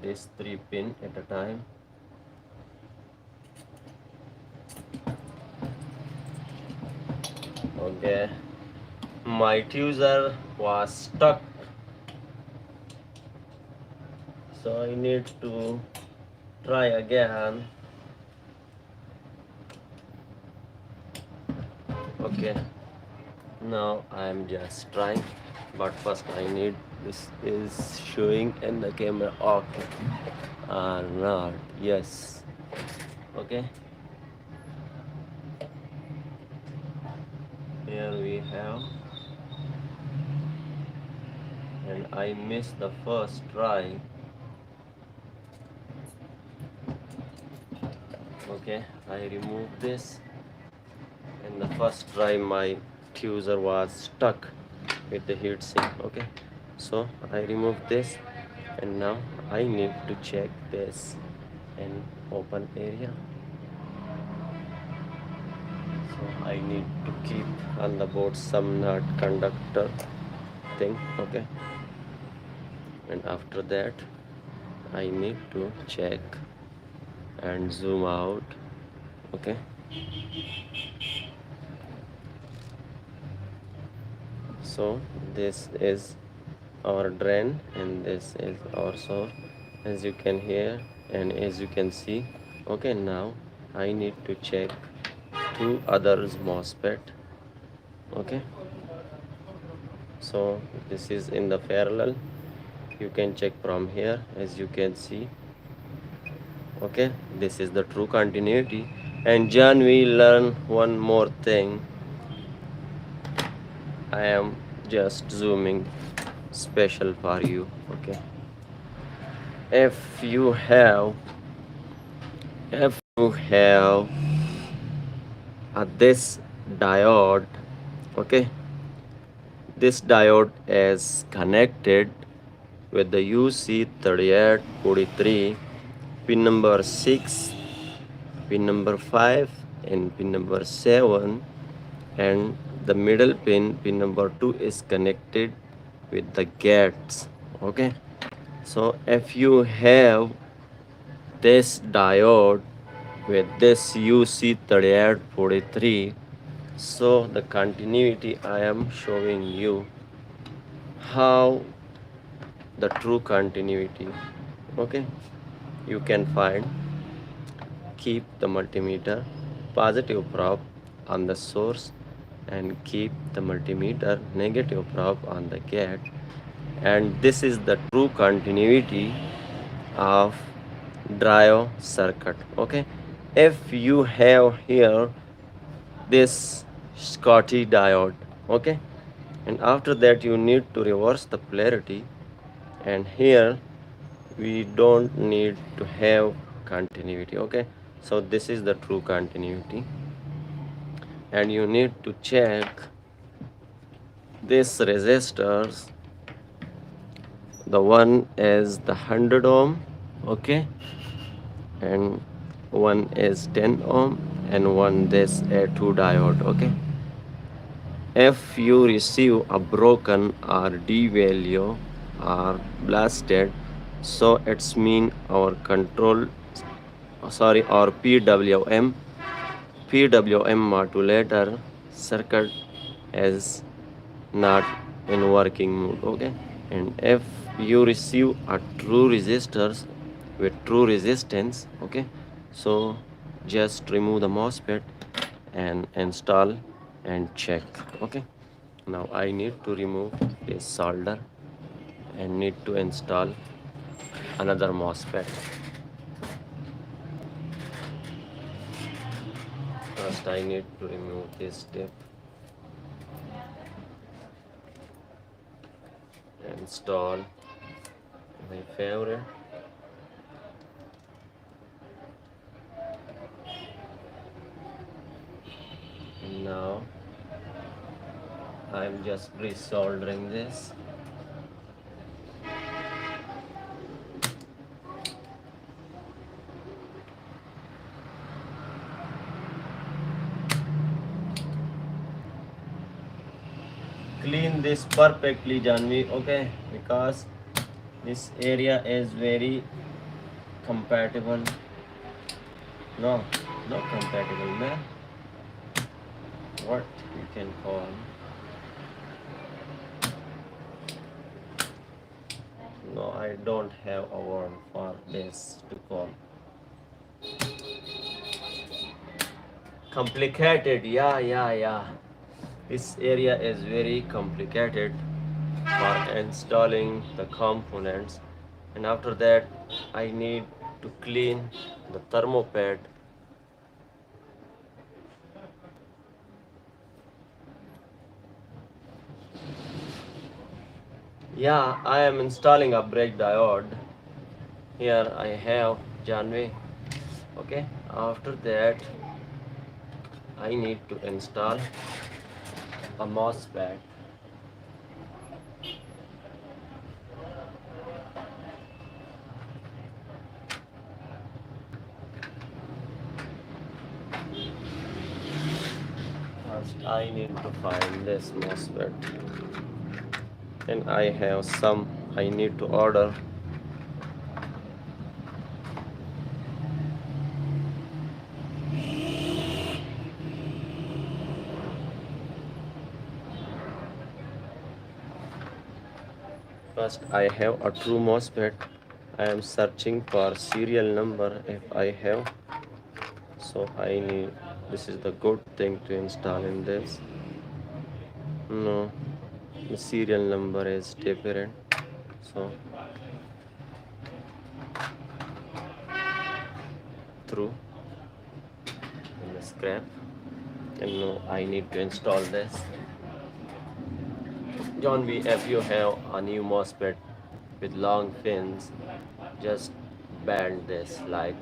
This 3 pin at a time. Okay. My tweezer was stuck, so I need to try again. Okay, now I'm just trying, but first I need this is showing in the camera. Okay, or not? Yes. Okay, here we have, and I missed the first try. Okay, I remove this. In the first try my tweezer was stuck with the heat sink. Okay, so I remove this, and now I need to check this in open area. So I need to keep on the board some nut conductor thing. Okay, and after that I need to check and zoom out. Okay, so this is our drain and this is our source, as you can hear and as you can see. Okay, now I need to check two others MOSFET. Okay, so this is in the parallel. You can check from here, as you can see. Okay, this is the true continuity. And John, we learn one more thing. I am just zooming special for you. Okay, if you have this diode, okay, this diode is connected with the UC3843 pin number 6, pin number 5 and pin number 7, and the middle pin number 2 is connected with the gates. Okay, so if you have this diode with this UC3843, so the continuity I am showing you how the true continuity. Okay, you can find, keep the multimeter positive probe on the source and keep the multimeter negative probe on the gate, and this is the true continuity of drive circuit. Okay, if you have here this Scotty diode, okay, and after that you need to reverse the polarity, and here we don't need to have continuity. Okay, so this is the true continuity, and you need to check this resistors. The one is the 100 ohm, okay, and one is 10 ohm, and one this A2 diode. Okay, if you receive a broken or D value or blasted, so it's mean our control, sorry, our PWM modulator circuit is not in working mode. Okay, and if you receive a true resistors with true resistance, okay, so just remove the MOSFET and install and check. Okay, now I need to remove this solder and need to install another MOSFET. First I need to remove this tip, install my favorite. Now I'm just resoldering this. Clean this perfectly, Janvi, okay, because this area is very compatible. No, not compatible, man. What you can call. No, I don't have a word for this to call. Complicated, yeah. This area is very complicated for installing the components, and after that I need to clean the thermopad. Yeah, I am installing a brake diode. Here I have Janvi. Okay, after that I need to install a MOSFET. First I need to find this MOSFET, and I have some I need to order. First I have a true MOSFET. I am searching for serial number if I have. So I need, this is the good thing to install in this. No, the serial number is different. So through in the scrap, and no, I need to install this. John B, if you have a new MOSFET with long pins, just bend this like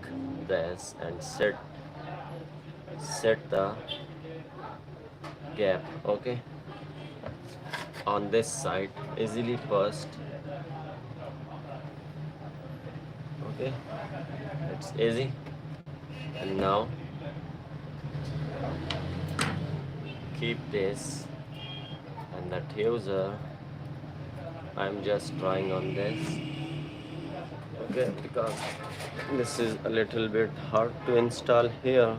this and set the gap, okay, on this side easily first. Okay, it's easy. And now keep this, and that user I'm just trying on this, okay, because this is a little bit hard to install here.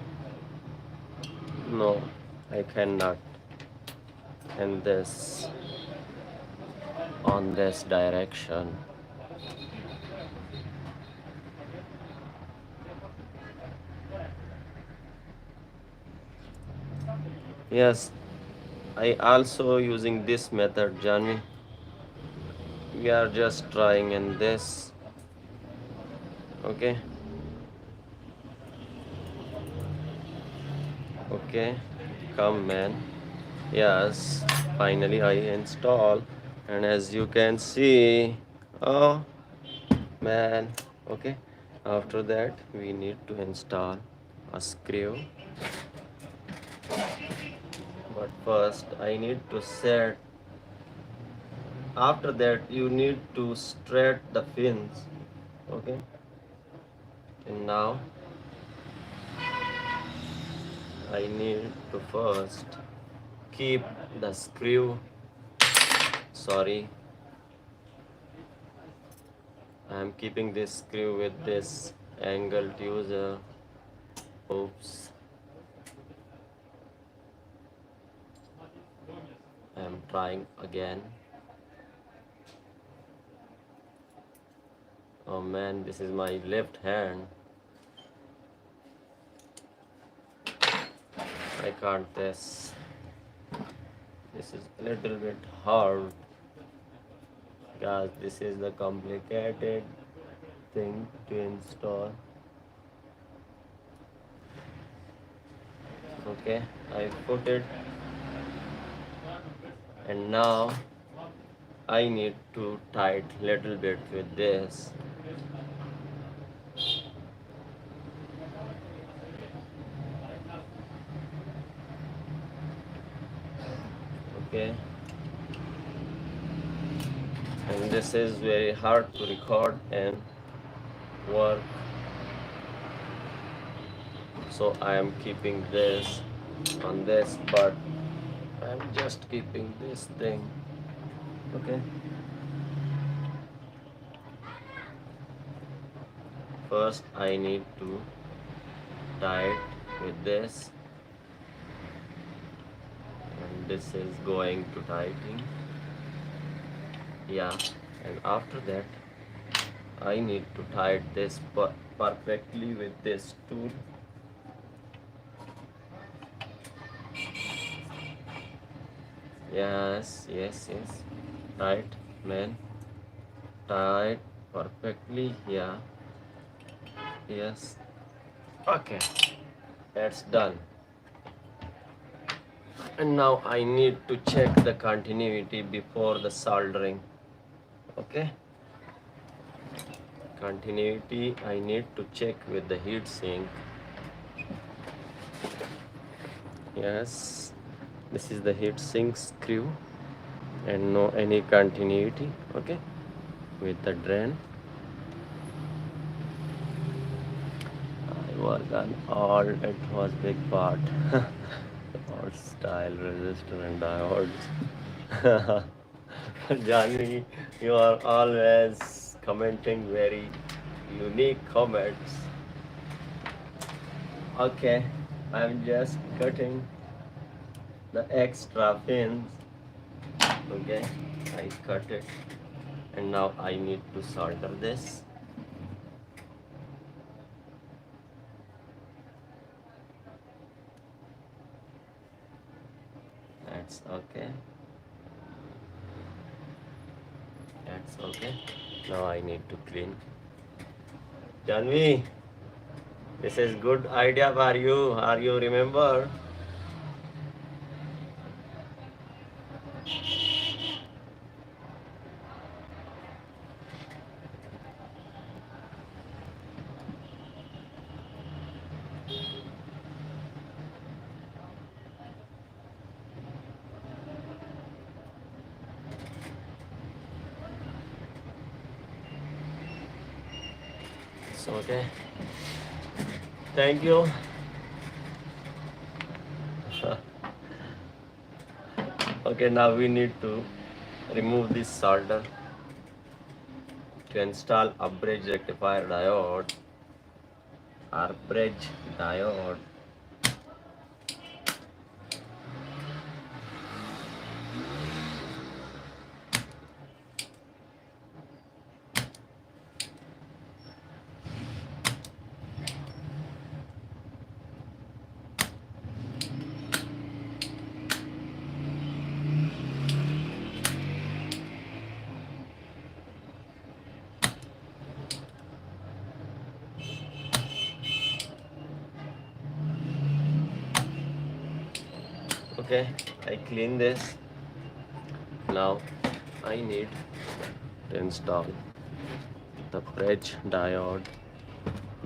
No, I cannot. And this on this direction. Yes, I also using this method, Johnny. We are just trying in this. Okay. Okay. Come, man. Yes. Finally, I install, and as you can see, oh man. Okay. After that, we need to install a screw. But first, I need to set. After that, you need to straight the fins. Okay. And now I need to first keep the screw. Sorry, I'm keeping this screw with this angled user. Oops, I'm trying again. Oh man, this is my left hand. I can't this. This is a little bit hard. Guys, this is the complicated thing to install. Okay, I put it, and now I need to tight little bit with this. Okay, and this is very hard to record and work, so I am keeping this on this, but I'm just keeping this thing. Okay, first I need to tie it with this, and this is going to tighten. Yeah, and after that I need to tie this perfectly with this tool. Yes, yes, yes. Tight, man. Tight perfectly. Yeah. Yes. Okay. That's done. And now I need to check the continuity before the soldering. Okay. Continuity I need to check with the heat sink. Yes. This is the heat sink screw, and no any continuity. Okay. With the drain. I work on all, it was big part. All style resistor and diodes. Janvi, you are always commenting very unique comments. Okay, I'm just cutting the extra pins. Okay, I cut it, and now I need to solder this. That's okay. That's okay. Now I need to clean. Janvi, this is good idea for you. Are you remember? It's okay. Thank you. Okay, now we need to remove this solder to install a bridge rectifier diode or bridge diode. Okay, I clean this. Now I need to install the bridge diode,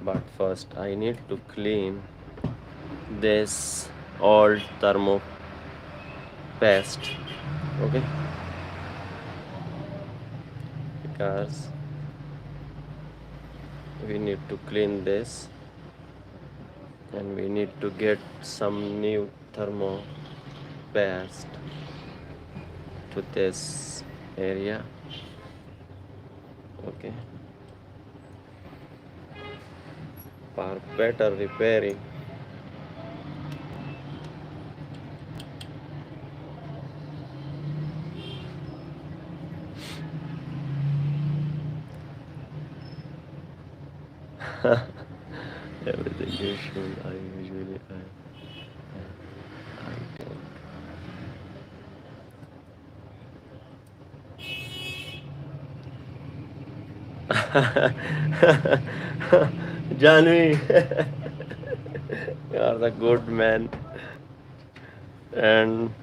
but first I need to clean this old thermo paste. Okay, because we need to clean this and we need to get some new thermo paste to this area. Okay, for better repairing. Everything is shown. I usually I think. Janvi, you are the good man, and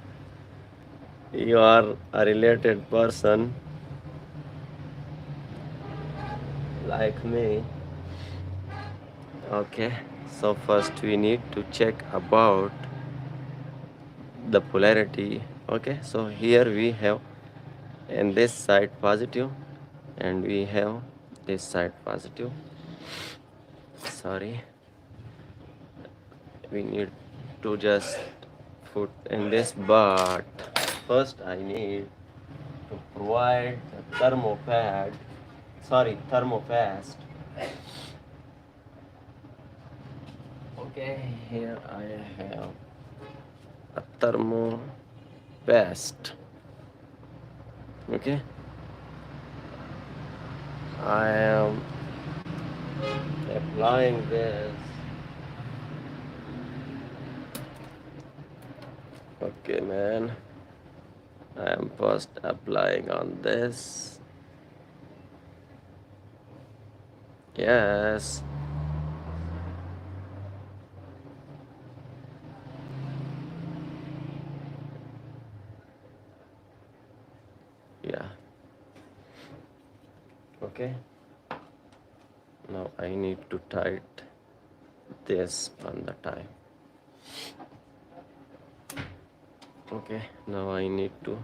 you are a related person like me. Okay, so first we need to check about the polarity. Okay, so here we have in this side positive and we have this side positive. Sorry, we need to just put in this, but first I need to provide the thermopast. Okay, here I have a thermopast. Okay, I am applying this. Okay, man, I am first applying on this. Yes. Yeah. Okay. Now I need to tight this on the time. Okay. Now I need to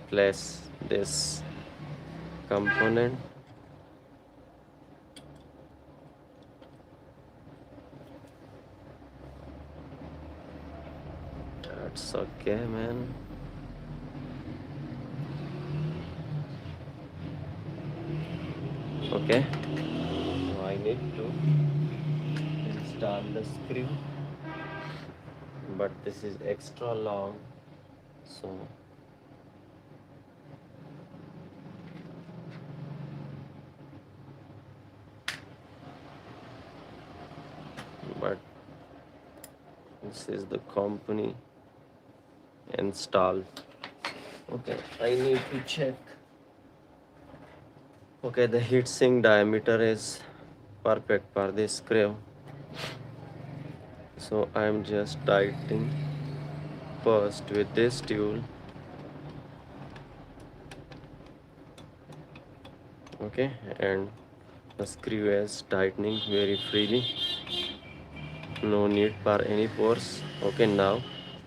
place this component. That's okay, man. Okay. Now I need to install the screw, but this is extra long, so but this is the company installed. Okay, I need to check. Okay, the heatsink diameter is perfect for this screw, so I'm just tightening first with this tool. Okay, and the screw is tightening very freely, no need for any force. Okay, now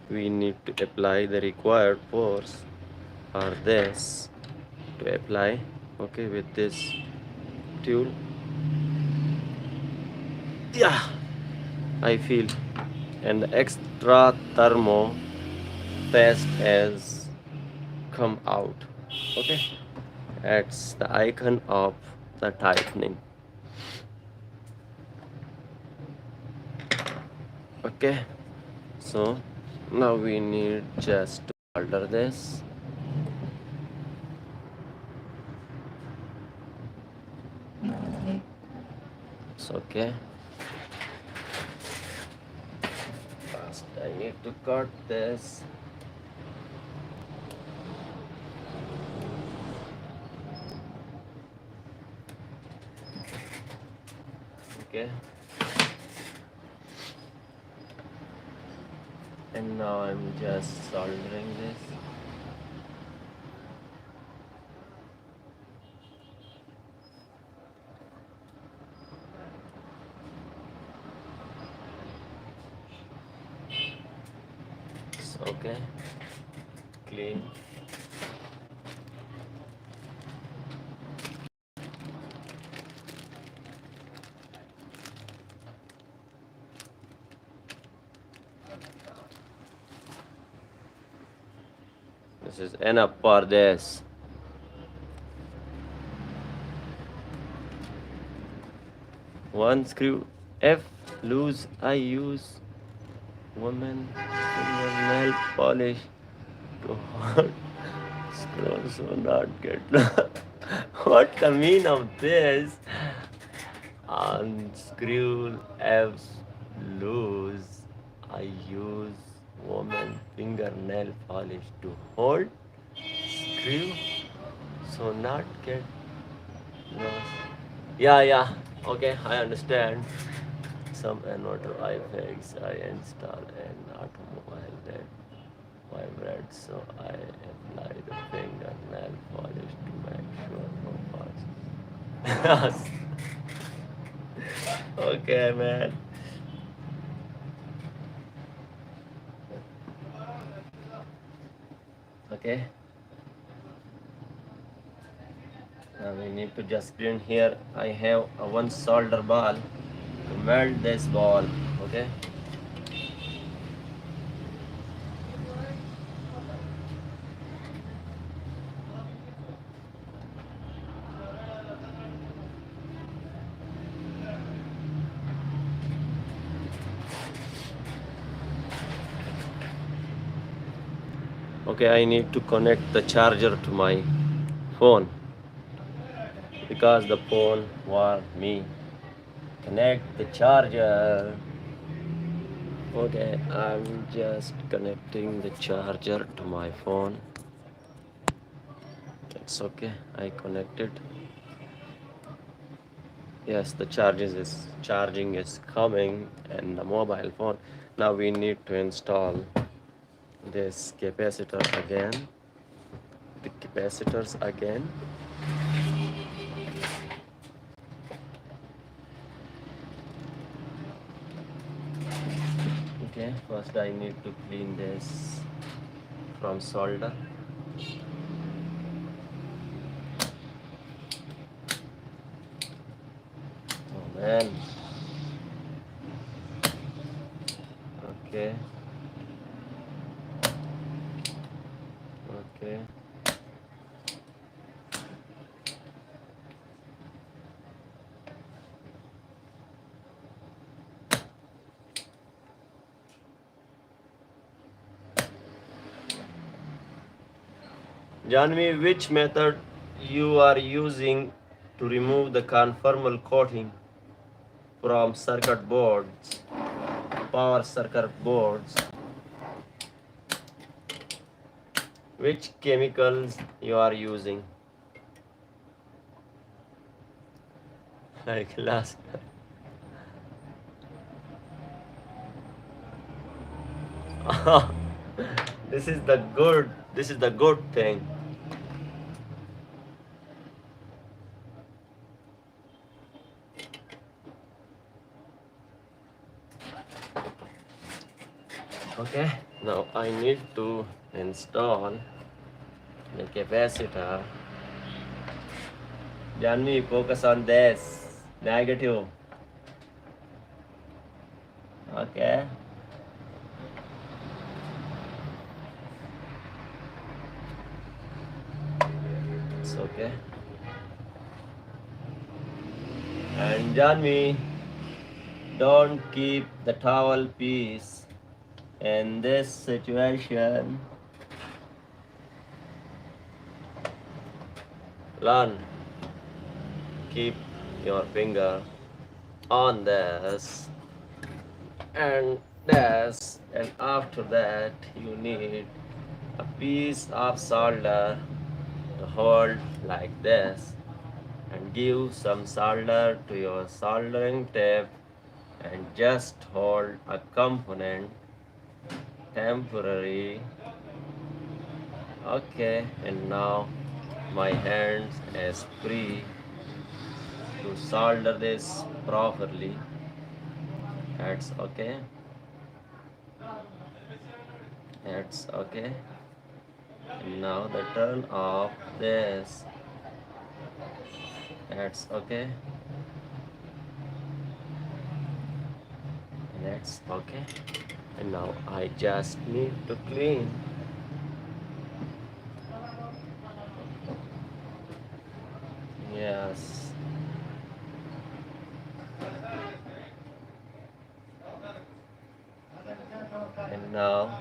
we need to apply the required force for this to apply. Okay, with this tool. Yeah, I feel, and the extra thermo paste has come out. Okay, it's the icon of the tightening. Okay, so now we need just to alter this. It's okay. First I need to cut this. Okay, And now I'm just soldering this. It's okay, clean. This is enough for this. One screw F loose. I use woman fingernail polish to hold screws so not get what the mean of this? Unscrew F's loose. I use woman fingernail polish to hold screw so not get lost. Yeah. Okay, I understand. Some inverter I fix. I install an automobile that vibrates, so I apply the fingernail polish to make sure no parts. Okay, man. Okay. Now we need to just clean here. I have a one solder ball to melt this ball. Okay. Okay, I need to connect the charger to my phone because the phone want me connect the charger. Okay, I'm just connecting the charger to my phone. It's okay, I connected. Yes, the charging is coming and the mobile phone. Now we need to install this capacitor again. The capacitors again. Okay, first I need to clean this from solder. Oh man. Okay. Okay. Janvi, which method you are using to remove the conformal coating from circuit boards, power circuit boards? Which chemicals you are using? Like last. This is the good. This is the good thing. Okay. Now I need to install the capacitor. Janvi, focus on this. Negative. Okay. It's okay. And Janvi, don't keep the towel piece in this situation. Learn. Keep your finger on this and this, and after that you need a piece of solder to hold like this, and give some solder to your soldering tape and just hold a component temporary. Okay, and now my hands is free to solder this properly. That's okay. That's okay. And now the turn off this. That's okay. That's okay. And now I just need to clean. Yes. And now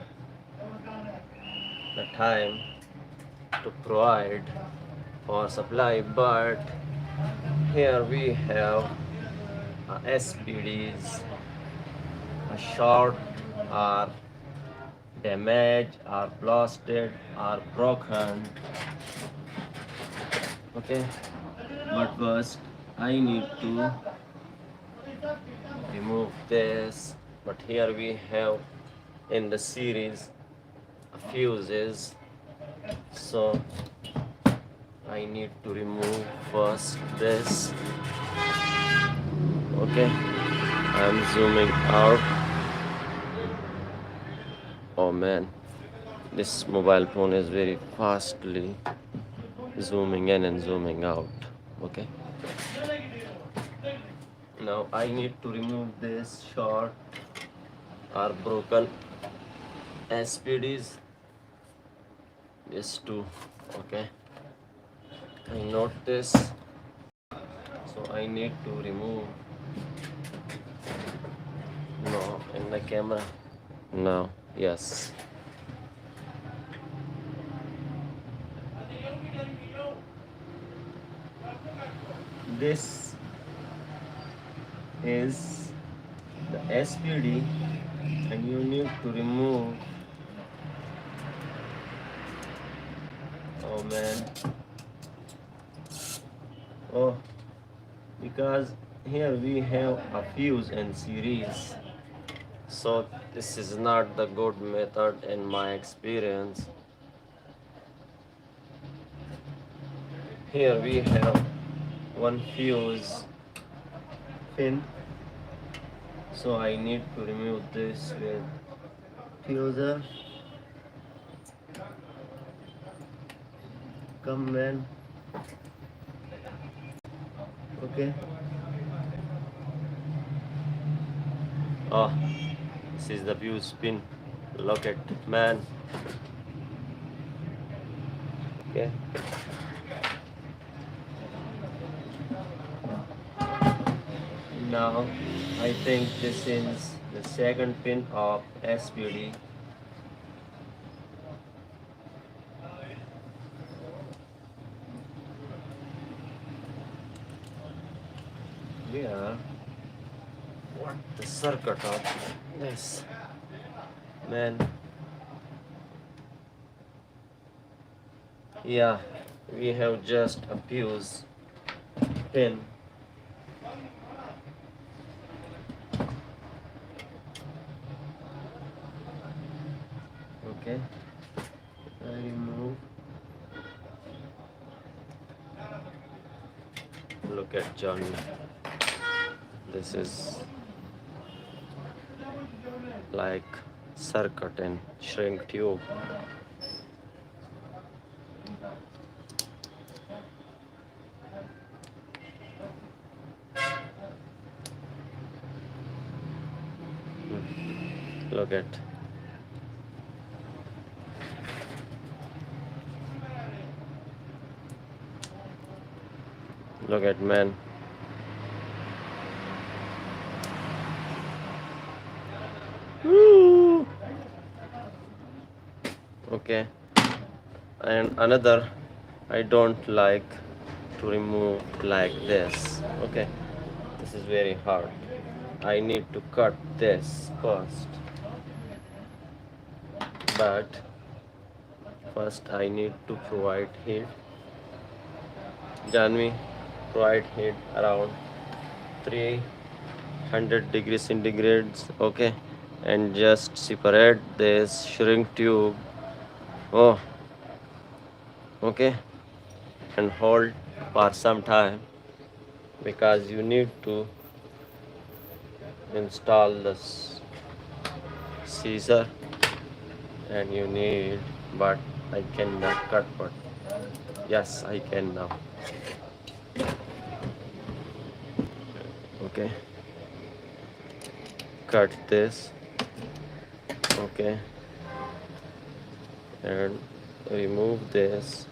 the time to provide power supply, but here we have SPDs, a short or damaged or blasted or broken. Okay, but first I need to remove this. But here we have in the series fuses, so I need to remove first this. Okay, I'm zooming out. Oh man, this mobile phone is very fastly zooming in and zooming out. Okay, now I need to remove this short or broken SPDs. This too. Okay, I note this, so I need to remove. No, in the camera. No, yes. This is the SPD, and you need to remove. Oh man. Oh, because here we have a fuse in series, so this is not the good method in my experience. Here we have one fuse pin, so I need to remove this with fuser. Come man. Okay. Oh, this is the fuse pin. Look at man. Okay. Now I think this is the second pin of SPD. Yeah. What the circuit of this? Man. Yeah, we have just a fuse pin. Okay, I remove. Look at Johnny. This is like circuit and shrink tube. Look at. Look at man. Woo! Okay. And another, I don't like to remove like this. Okay. This is very hard. I need to cut this first. But first I need to provide heat. Janvi, provide heat around 300 degrees centigrades. Okay, and just separate this shrink tube. Oh, okay, and hold for some time because you need to install this scissor and you need, but I cannot cut, but yes, I can now. Okay, cut this. Okay, and remove this.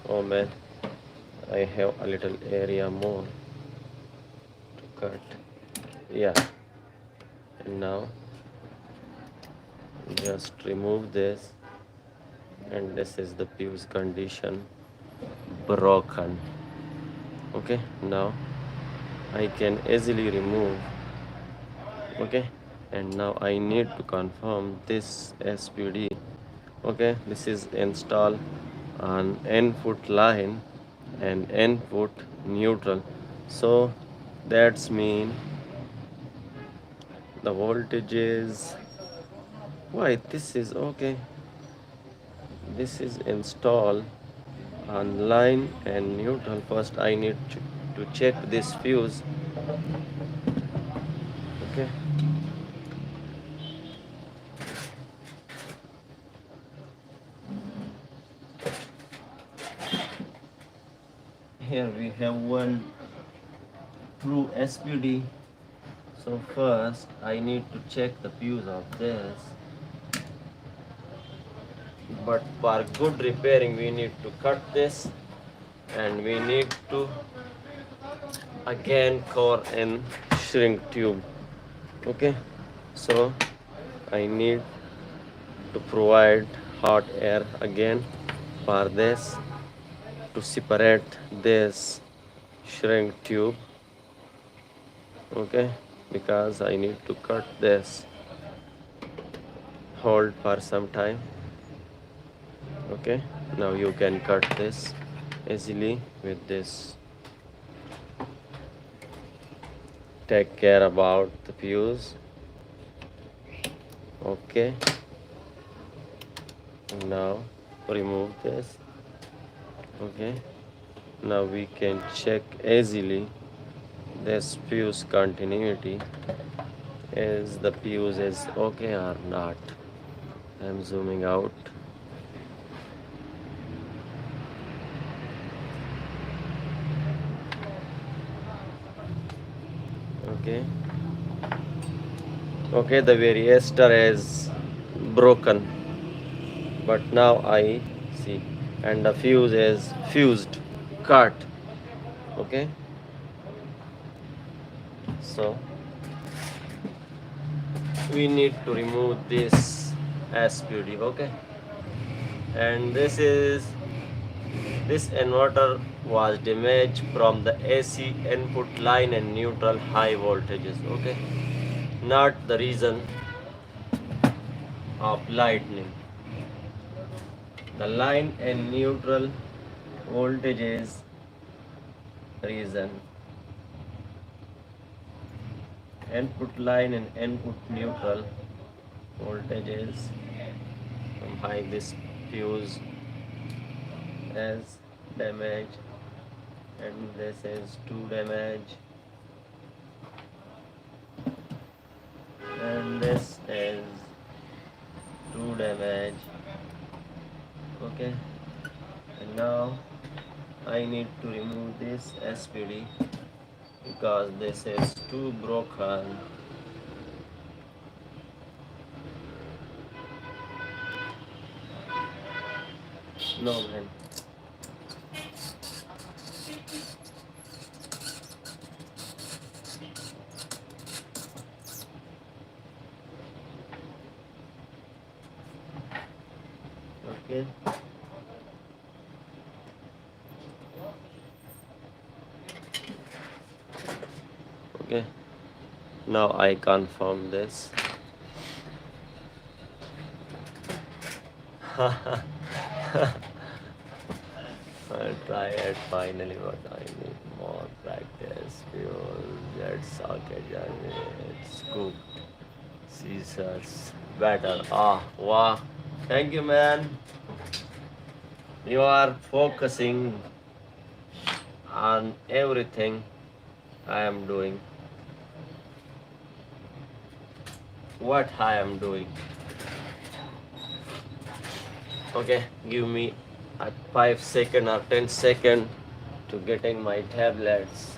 Oh man, I have a little area more to cut. Yeah, and now just remove this, and this is the fuse condition broken. Okay, now I can easily remove. Okay, and now I need to confirm this SPD. Okay, this is install an input line and input neutral, so that's mean the voltage is, why this is okay, this is install on line and neutral. First I need to check this fuse. Okay, here we have one true SPD. So first I need to check the fuse of this, but for good repairing we need to cut this and we need to again cover in shrink tube. Okay, so I need to provide hot air again for this to separate this shrink tube. Okay, because I need to cut this, hold for some time. Okay, now you can cut this easily with this. Take care about the fuse. Okay, now remove this. Okay, now we can check easily this fuse continuity, is the fuse is okay or not. I'm zooming out. Okay, okay, the variator is broken, but now I see, and the fuse is fused, cut. Okay, so we need to remove this SPD. Okay, and this inverter was damaged from the AC input line and neutral high voltages. Okay, not the reason of lightning. The line and neutral voltages reason. Input line and input neutral voltages high. This fuse is damaged and this is too damage, and this is too damage. Okay, and now I need to remove this SPD because this is too broken. No man. Okay. Okay. Now I confirm this. I'll try it finally, but I need more practice. Fuel, jet socket, it's cooked. Scissors. Better. Ah, wow. Thank you, man. You are focusing on everything I am doing. What I am doing. Okay, give me a 5 second or 10 second to getting my tablets.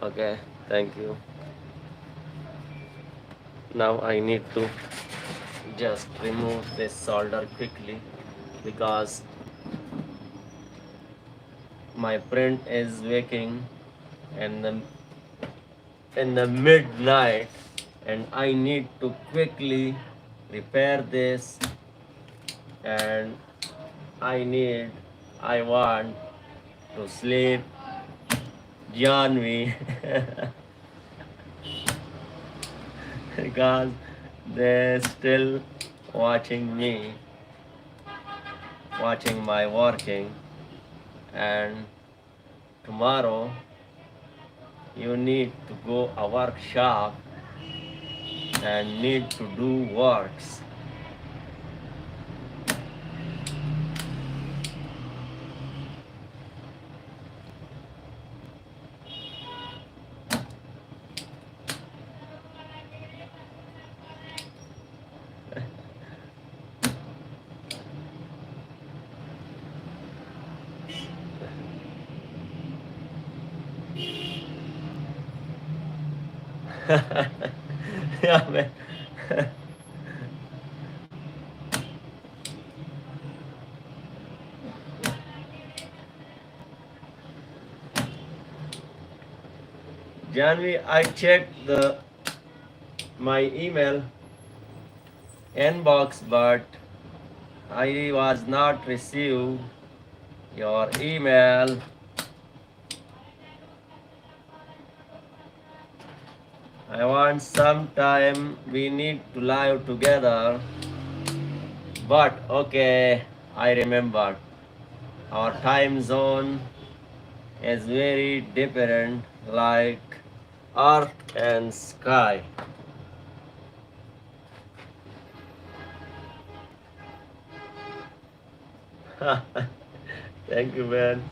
Okay, thank you. Now I need to just remove this solder quickly because my print is waking in the midnight and I need to quickly repair this and I want to sleep Janvi because they're still watching me, watching my working, and tomorrow you need to go a workshop and need to do works. Yeah, man. Janvi, I checked my email inbox, but I was not received your email. I want some time we need to live together. But okay, I remember our time zone is very different, like earth and sky. Thank you, man.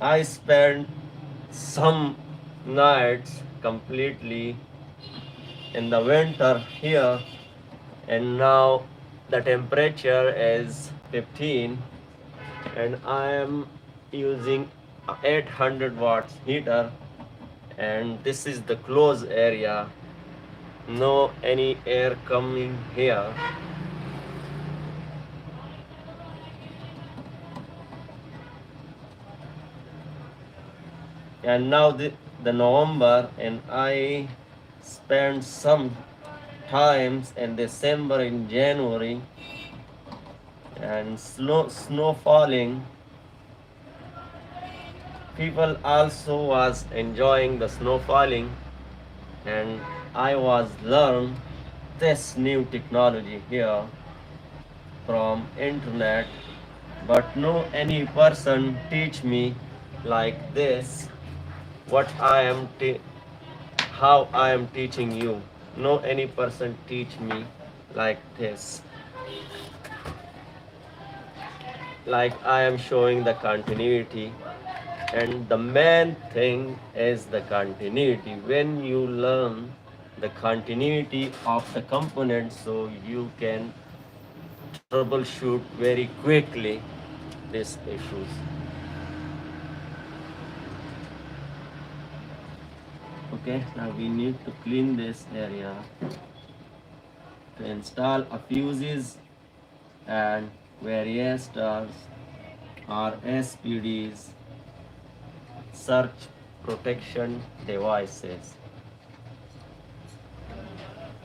I spent some nights completely in the winter here, and now the temperature is 15, and I am using a 800 watts heater, and this is the closed area, no any air coming here. And now the November, and I spent some times in December, in January, and snow falling. People also was enjoying the snow falling, and I was learn this new technology here from internet, but no any person teach me like this what I am how I am teaching you. No any person teach me like this. Like I am showing the continuity, and the main thing is the continuity. When you learn the continuity of the components, so you can troubleshoot very quickly these issues. Okay, now we need to clean this area to install a fuses and variators or SPDs, surge protection devices.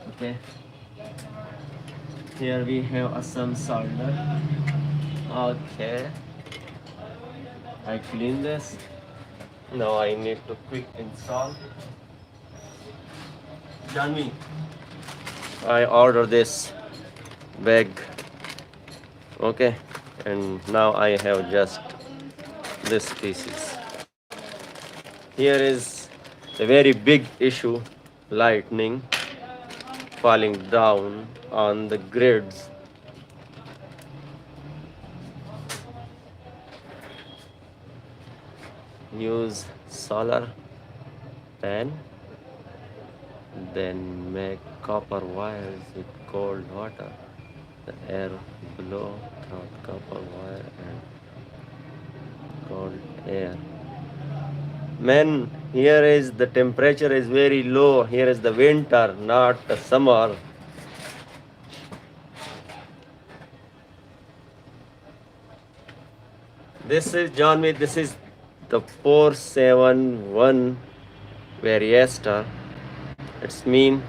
Okay, here we have some solder. Okay, I clean this. Now I need to quick install. Janvi, I order this bag, okay, and now I have just this pieces. Here is a very big issue, lightning falling down on the grids. Use solar pan, then make copper wires with cold water. The air blow through copper wire and cold air. Man, here is the temperature is very low. Here is the winter, not the summer. This is John. This is the 471 variator. It's mean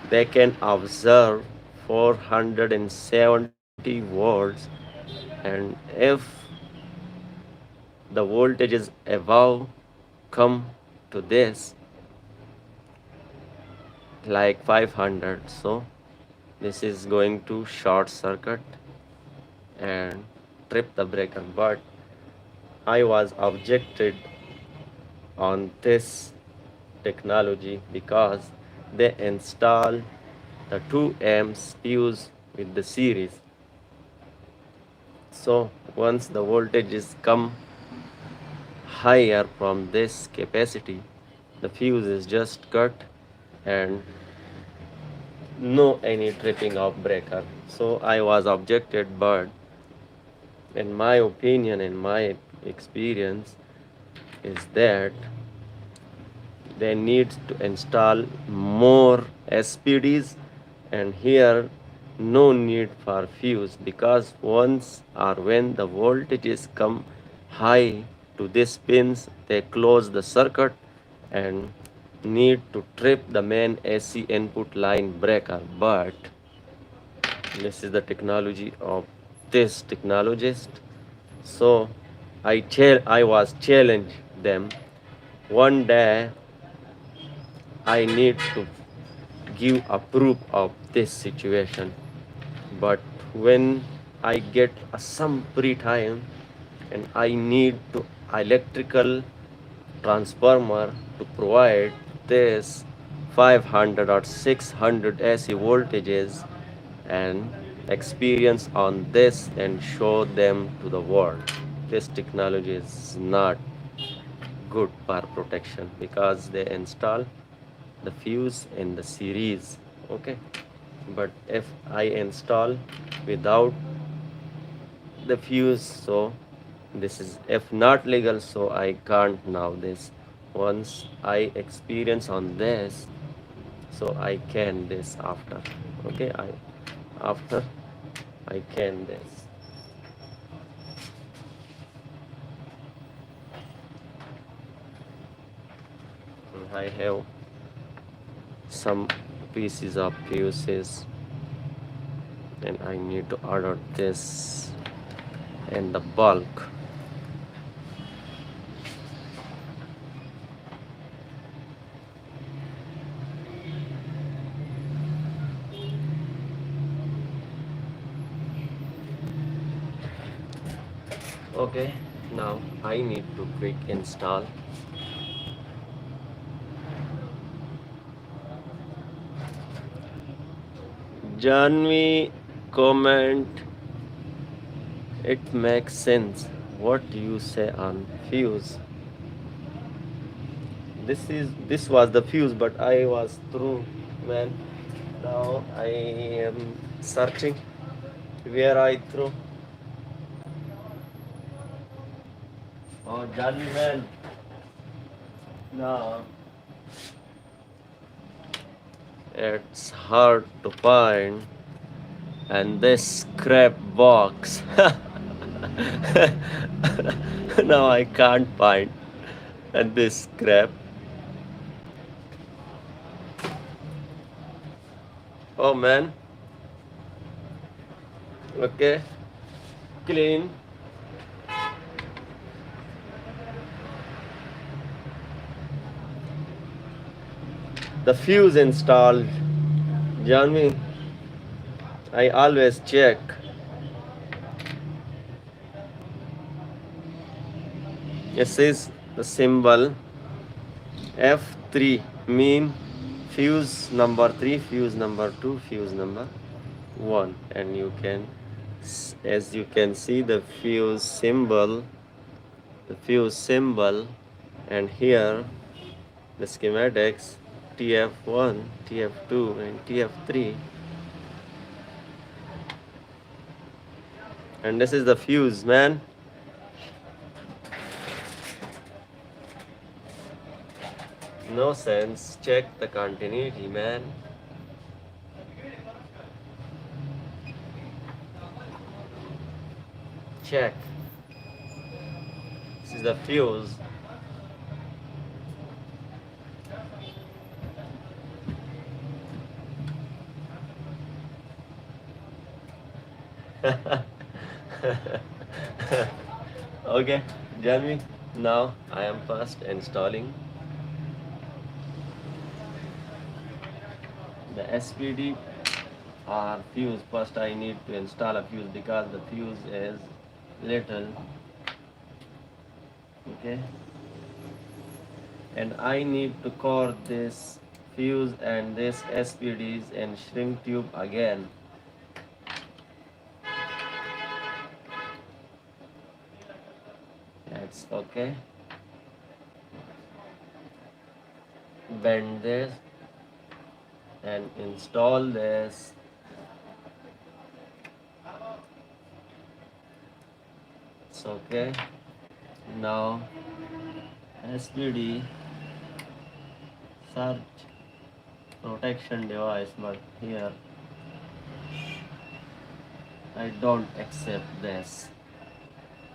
they can observe 470 volts, and if the voltage is above come to this like 500, so this is going to short circuit and trip the breaker. But I was objected on this technology because they install the 2 amps fuse with the series. So once the voltage is come higher from this capacity, the fuse is just cut and no any tripping of breaker. So I was objected, but in my opinion, in my experience, is that they need to install more SPDs, and here no need for fuse, because once or when the voltages come high to these pins, they close the circuit and need to trip the main AC input line breaker. But this is the technology of this technologist. So I was challenged them. One day I need to give a proof of this situation. But when I get some free time and I need to electrical transformer to provide this 500 or 600 AC voltages and experience on this and show them to the world. This technology is not good for protection because they install the fuse in the series, okay. But if I install without the fuse, so this is if not legal, so I can't now this. Once I experience on this, so I can this after, okay. After I can this. I have some pieces of fuses and I need to order this in the bulk. Okay, now I need to quick install. Janvi comment, it makes sense. What do you say on fuse? This was the fuse, but I was through, man. Now I am searching where I threw. Oh, Janvi man. No. It's hard to find, and this scrap box. Now I can't find, and this scrap. Oh man. Okay. Clean. the fuse installed. Janvi, I always check. This is the symbol F3 mean fuse number 3, fuse number 2, fuse number 1, and you can, as you can see, the fuse symbol, and here the schematics TF1, TF2, and TF3, and this is the fuse, man. No sense. Check the continuity, man. Check. This is the fuse. Okay, Janvi. Now I am first installing the SPD or fuse. First I need to install a fuse because the fuse is little. Okay, and I need to core this fuse and this SPDs and shrink tube again. That's okay. Bend this and install this. It's okay. Now SPD search protection device, but here I don't accept this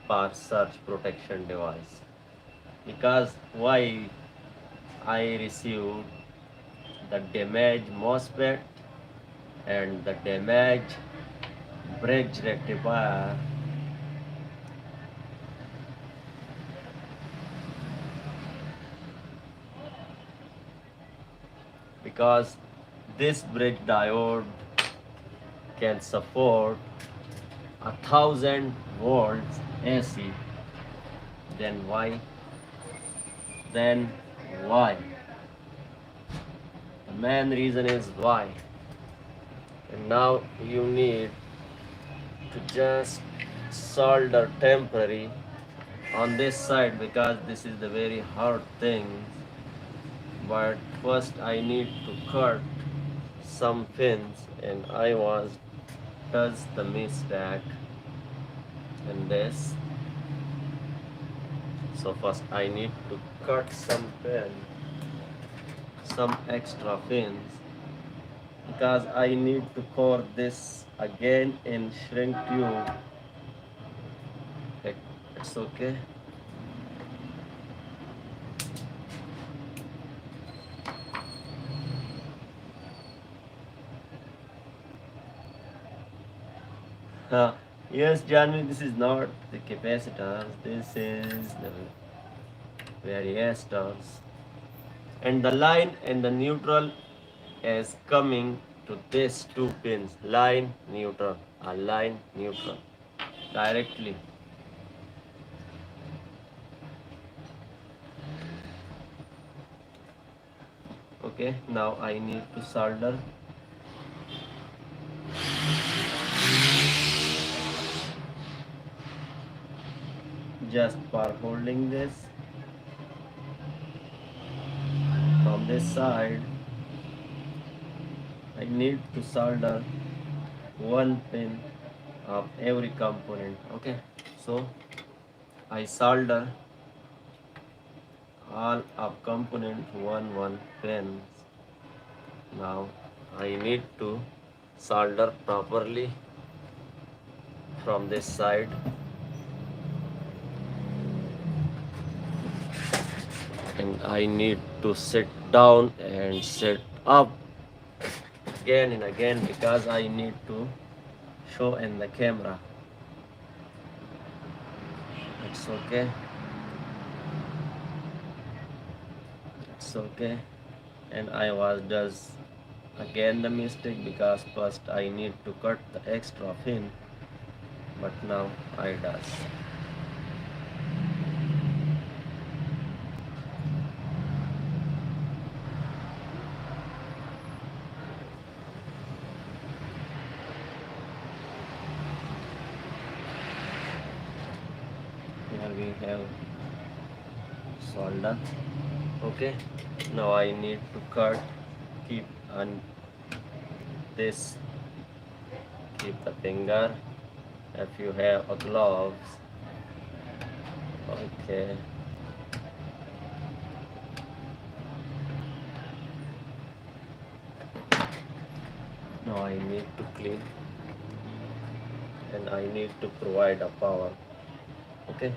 for search protection device because why I received the damaged MOSFET and the damaged bridge rectifier because this bridge diode can support 1000 volts AC. Then why? The main reason is why. And now you need to just solder temporary on this side because this is the very hard thing. But first I need to cut some pins, and I was does the mistake in this. So first I need to cut some extra pins because I need to core this again in shrink tube. It's okay. Yes, Janvi, this is not the capacitors, this is the varistors. And the line and the neutral is coming to these two pins, line, neutral, or line, neutral, directly. Okay, now I need to solder. Just for holding this from this side, I need to solder one pin of every component. Okay, so I solder all of component one pins. Now I need to solder properly from this side. And I need to sit down and sit up again and again because I need to show in the camera. It's okay. It's okay. and I was does again the mistake because first I need to cut the extra fin, but now I does. Here we have solder. Okay, now I need to cut, keep on this, keep the finger. If you have a gloves, okay. Now I need to clean and I need to provide a power. Okay.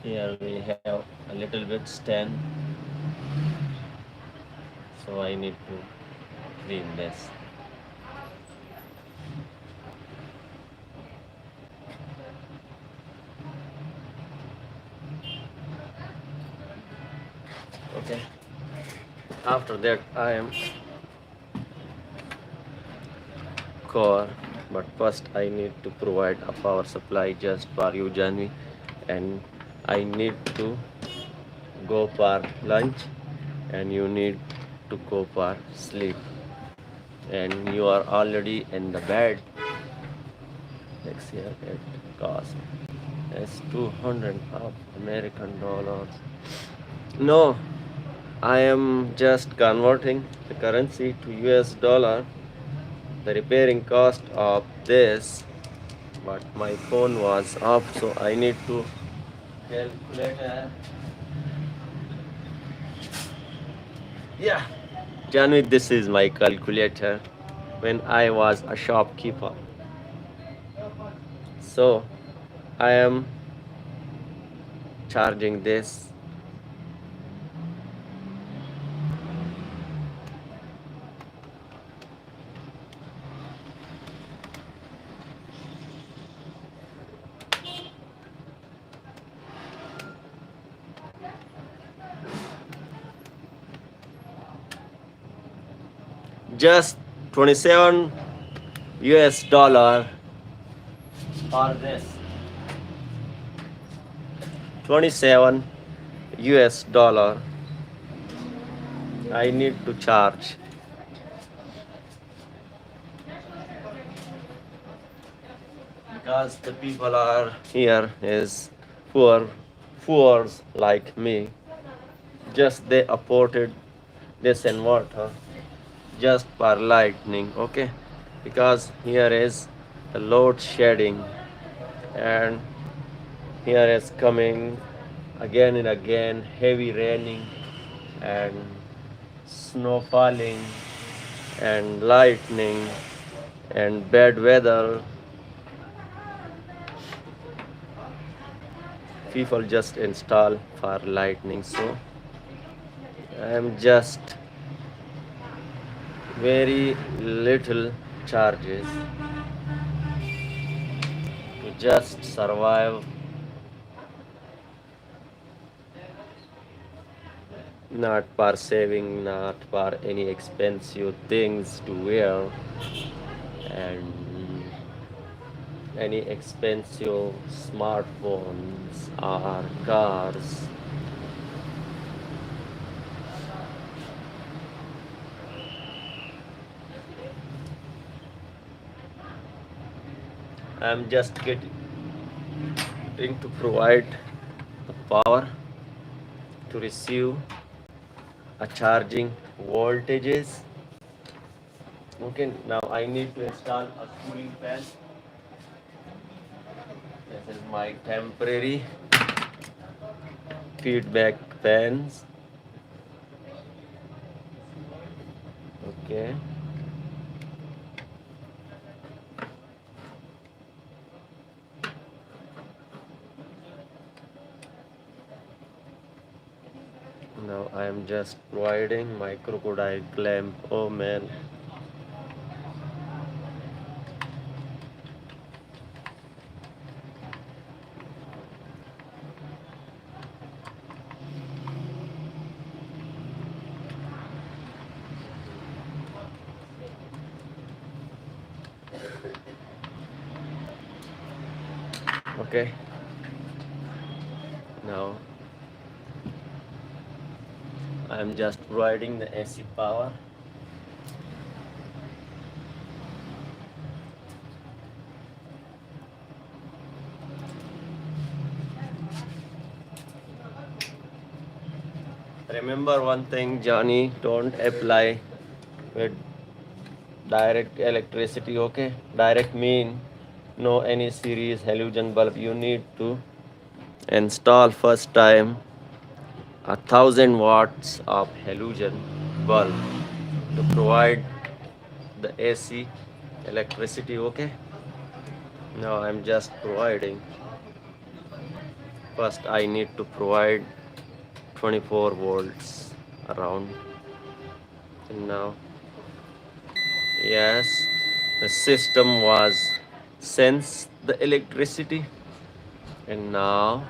Here we have a little bit stand, so I need to clean this. Okay. After that I am core, but first I need to provide a power supply just for you, Janvi, and I need to go for lunch and you need to go for sleep, and you are already in the bed. Next year it cost is 200 of American dollars. No, I am just converting the currency to US dollar. The repairing cost of this, but my phone was off, so I need to calculate. Yeah, Janvi, this is my calculator when I was a shopkeeper. So I am charging this just 27 US dollar for this. 27 US dollar I need to charge because the people are here is poors like me. Just they apported this inverter just for lightning, okay? Because here is the load shedding and here is coming again and again heavy raining and snow falling and lightning and bad weather. People just install for lightning, so I am just very little charges to just survive, not for saving, not for any expensive things to wear and any expensive smartphones or cars. I'm just getting to provide the power to receive a charging voltages. Okay, now I need to install a cooling fan. This is my temporary feedback fans. Okay. Now I am just providing my crocodile clamp. Oh man. Okay. Now I am just providing the AC power. Remember one thing, Johnny, don't apply with direct electricity, okay? Direct mean no any series halogen bulb. You need to install first time 1,000 watts of halogen bulb to provide the AC electricity, okay? Now I'm just providing. First I need to provide 24 volts around. And now, yes, the system was sense the electricity, and now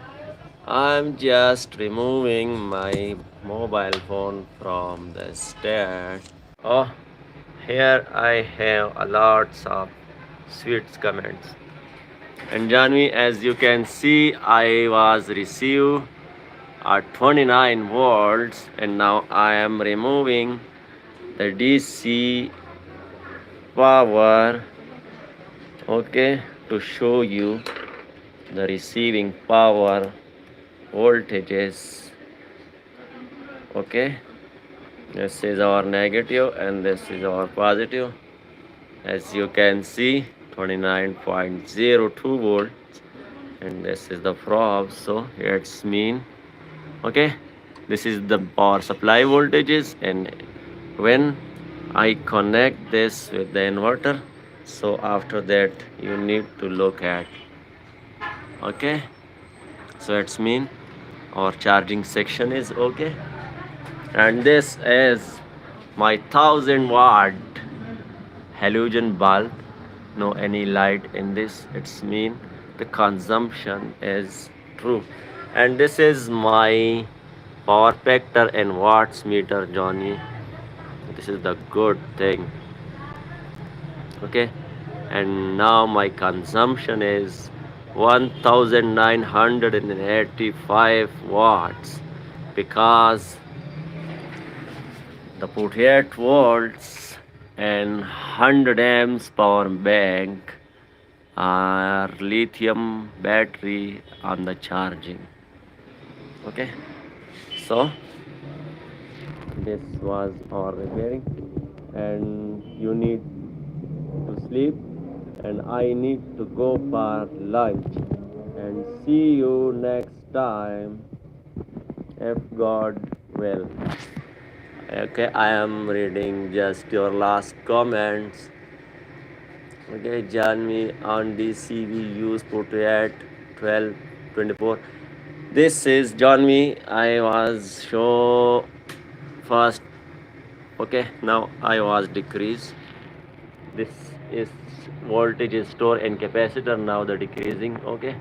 I'm just removing my mobile phone from the stand. Oh, here I have a lots of sweet comments. And Janvi, as you can see, I was received at 29 volts, and now I am removing the DC power, okay, to show you the receiving power voltages. Okay, this is our negative and this is our positive. As you can see, 29.02 volts, and this is the probe, so it's mean. Okay, this is the power supply voltages, and when I connect this with the inverter, so after that you need to look at. Okay, so it's mean our charging section is okay, and this is my 1,000 watt halogen bulb. No any light in this, it's mean the consumption is true. And this is my power factor and watts meter, Johnny. This is the good thing. Okay, and now my consumption is 1985 watts, because the 48 volts and 100 amps power bank are lithium battery on the charging. Okay, so this was our repairing, and you need to sleep, and I need to go for lunch, and see you next time if God will. Okay, I am reading just your last comments. Okay, Janvi on DCV use portrait 1224. This is Janvi. I was show first. Okay, now I was decrease. This is voltage is store and capacitor. Now the decreasing. Okay,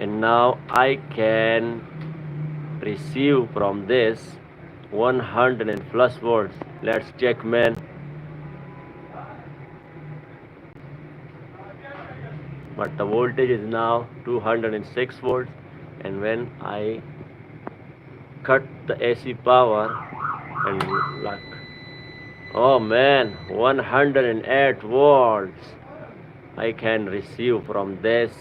and now I can receive from this 100 and plus volts. Let's check, man. But the voltage is now 206 volts, and when I cut the AC power and look, oh man, 108 volts I can receive from this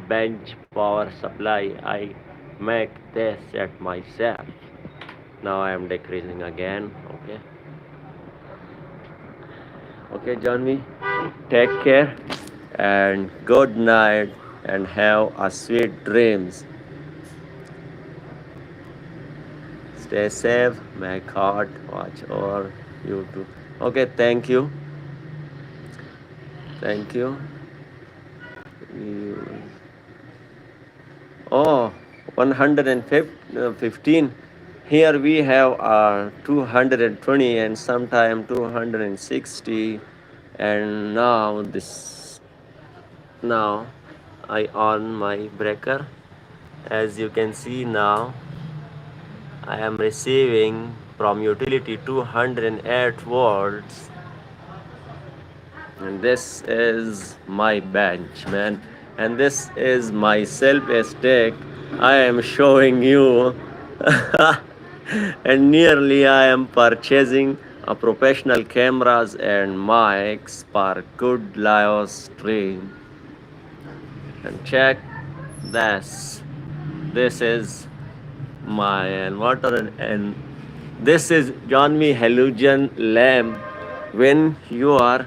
bench power supply. I make this at myself. Now I am decreasing again. Okay, okay, Johnny, take care and good night and have a sweet dreams. Stay safe. May God watch over you too. Okay, thank you. Thank you. Oh, 115. Here we have 220 and sometime 260. And now I on my breaker. As you can see now, I am receiving from utility 208 volts, and this is my bench, man, and this is my self-esteem I am showing you. And nearly I am purchasing a professional cameras and mics for good live stream. And check this. This is my inverter, and this is John Me halogen lamp. When you are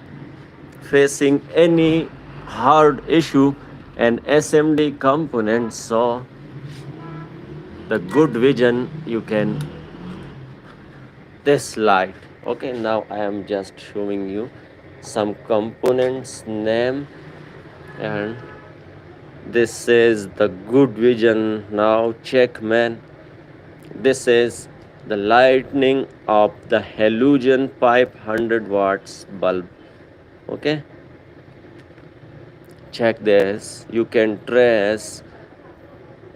facing any hard issue and SMD components, so the good vision you can this light. Okay, now I am just showing you some components name, and this is the good vision. Now check, man. This is the lightning of the halogen 500 watts bulb. Okay, check this. You can trace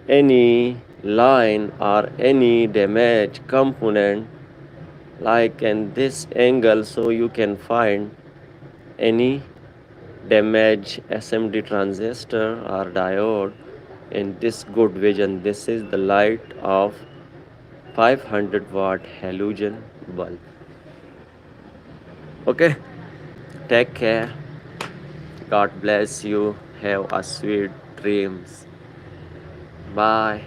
any line or any damaged component like in this angle, so you can find any damaged SMD transistor or diode in this good vision. This is the light of 500-watt halogen bulb. Okay, take care. God bless you. Have a sweet dreams. Bye.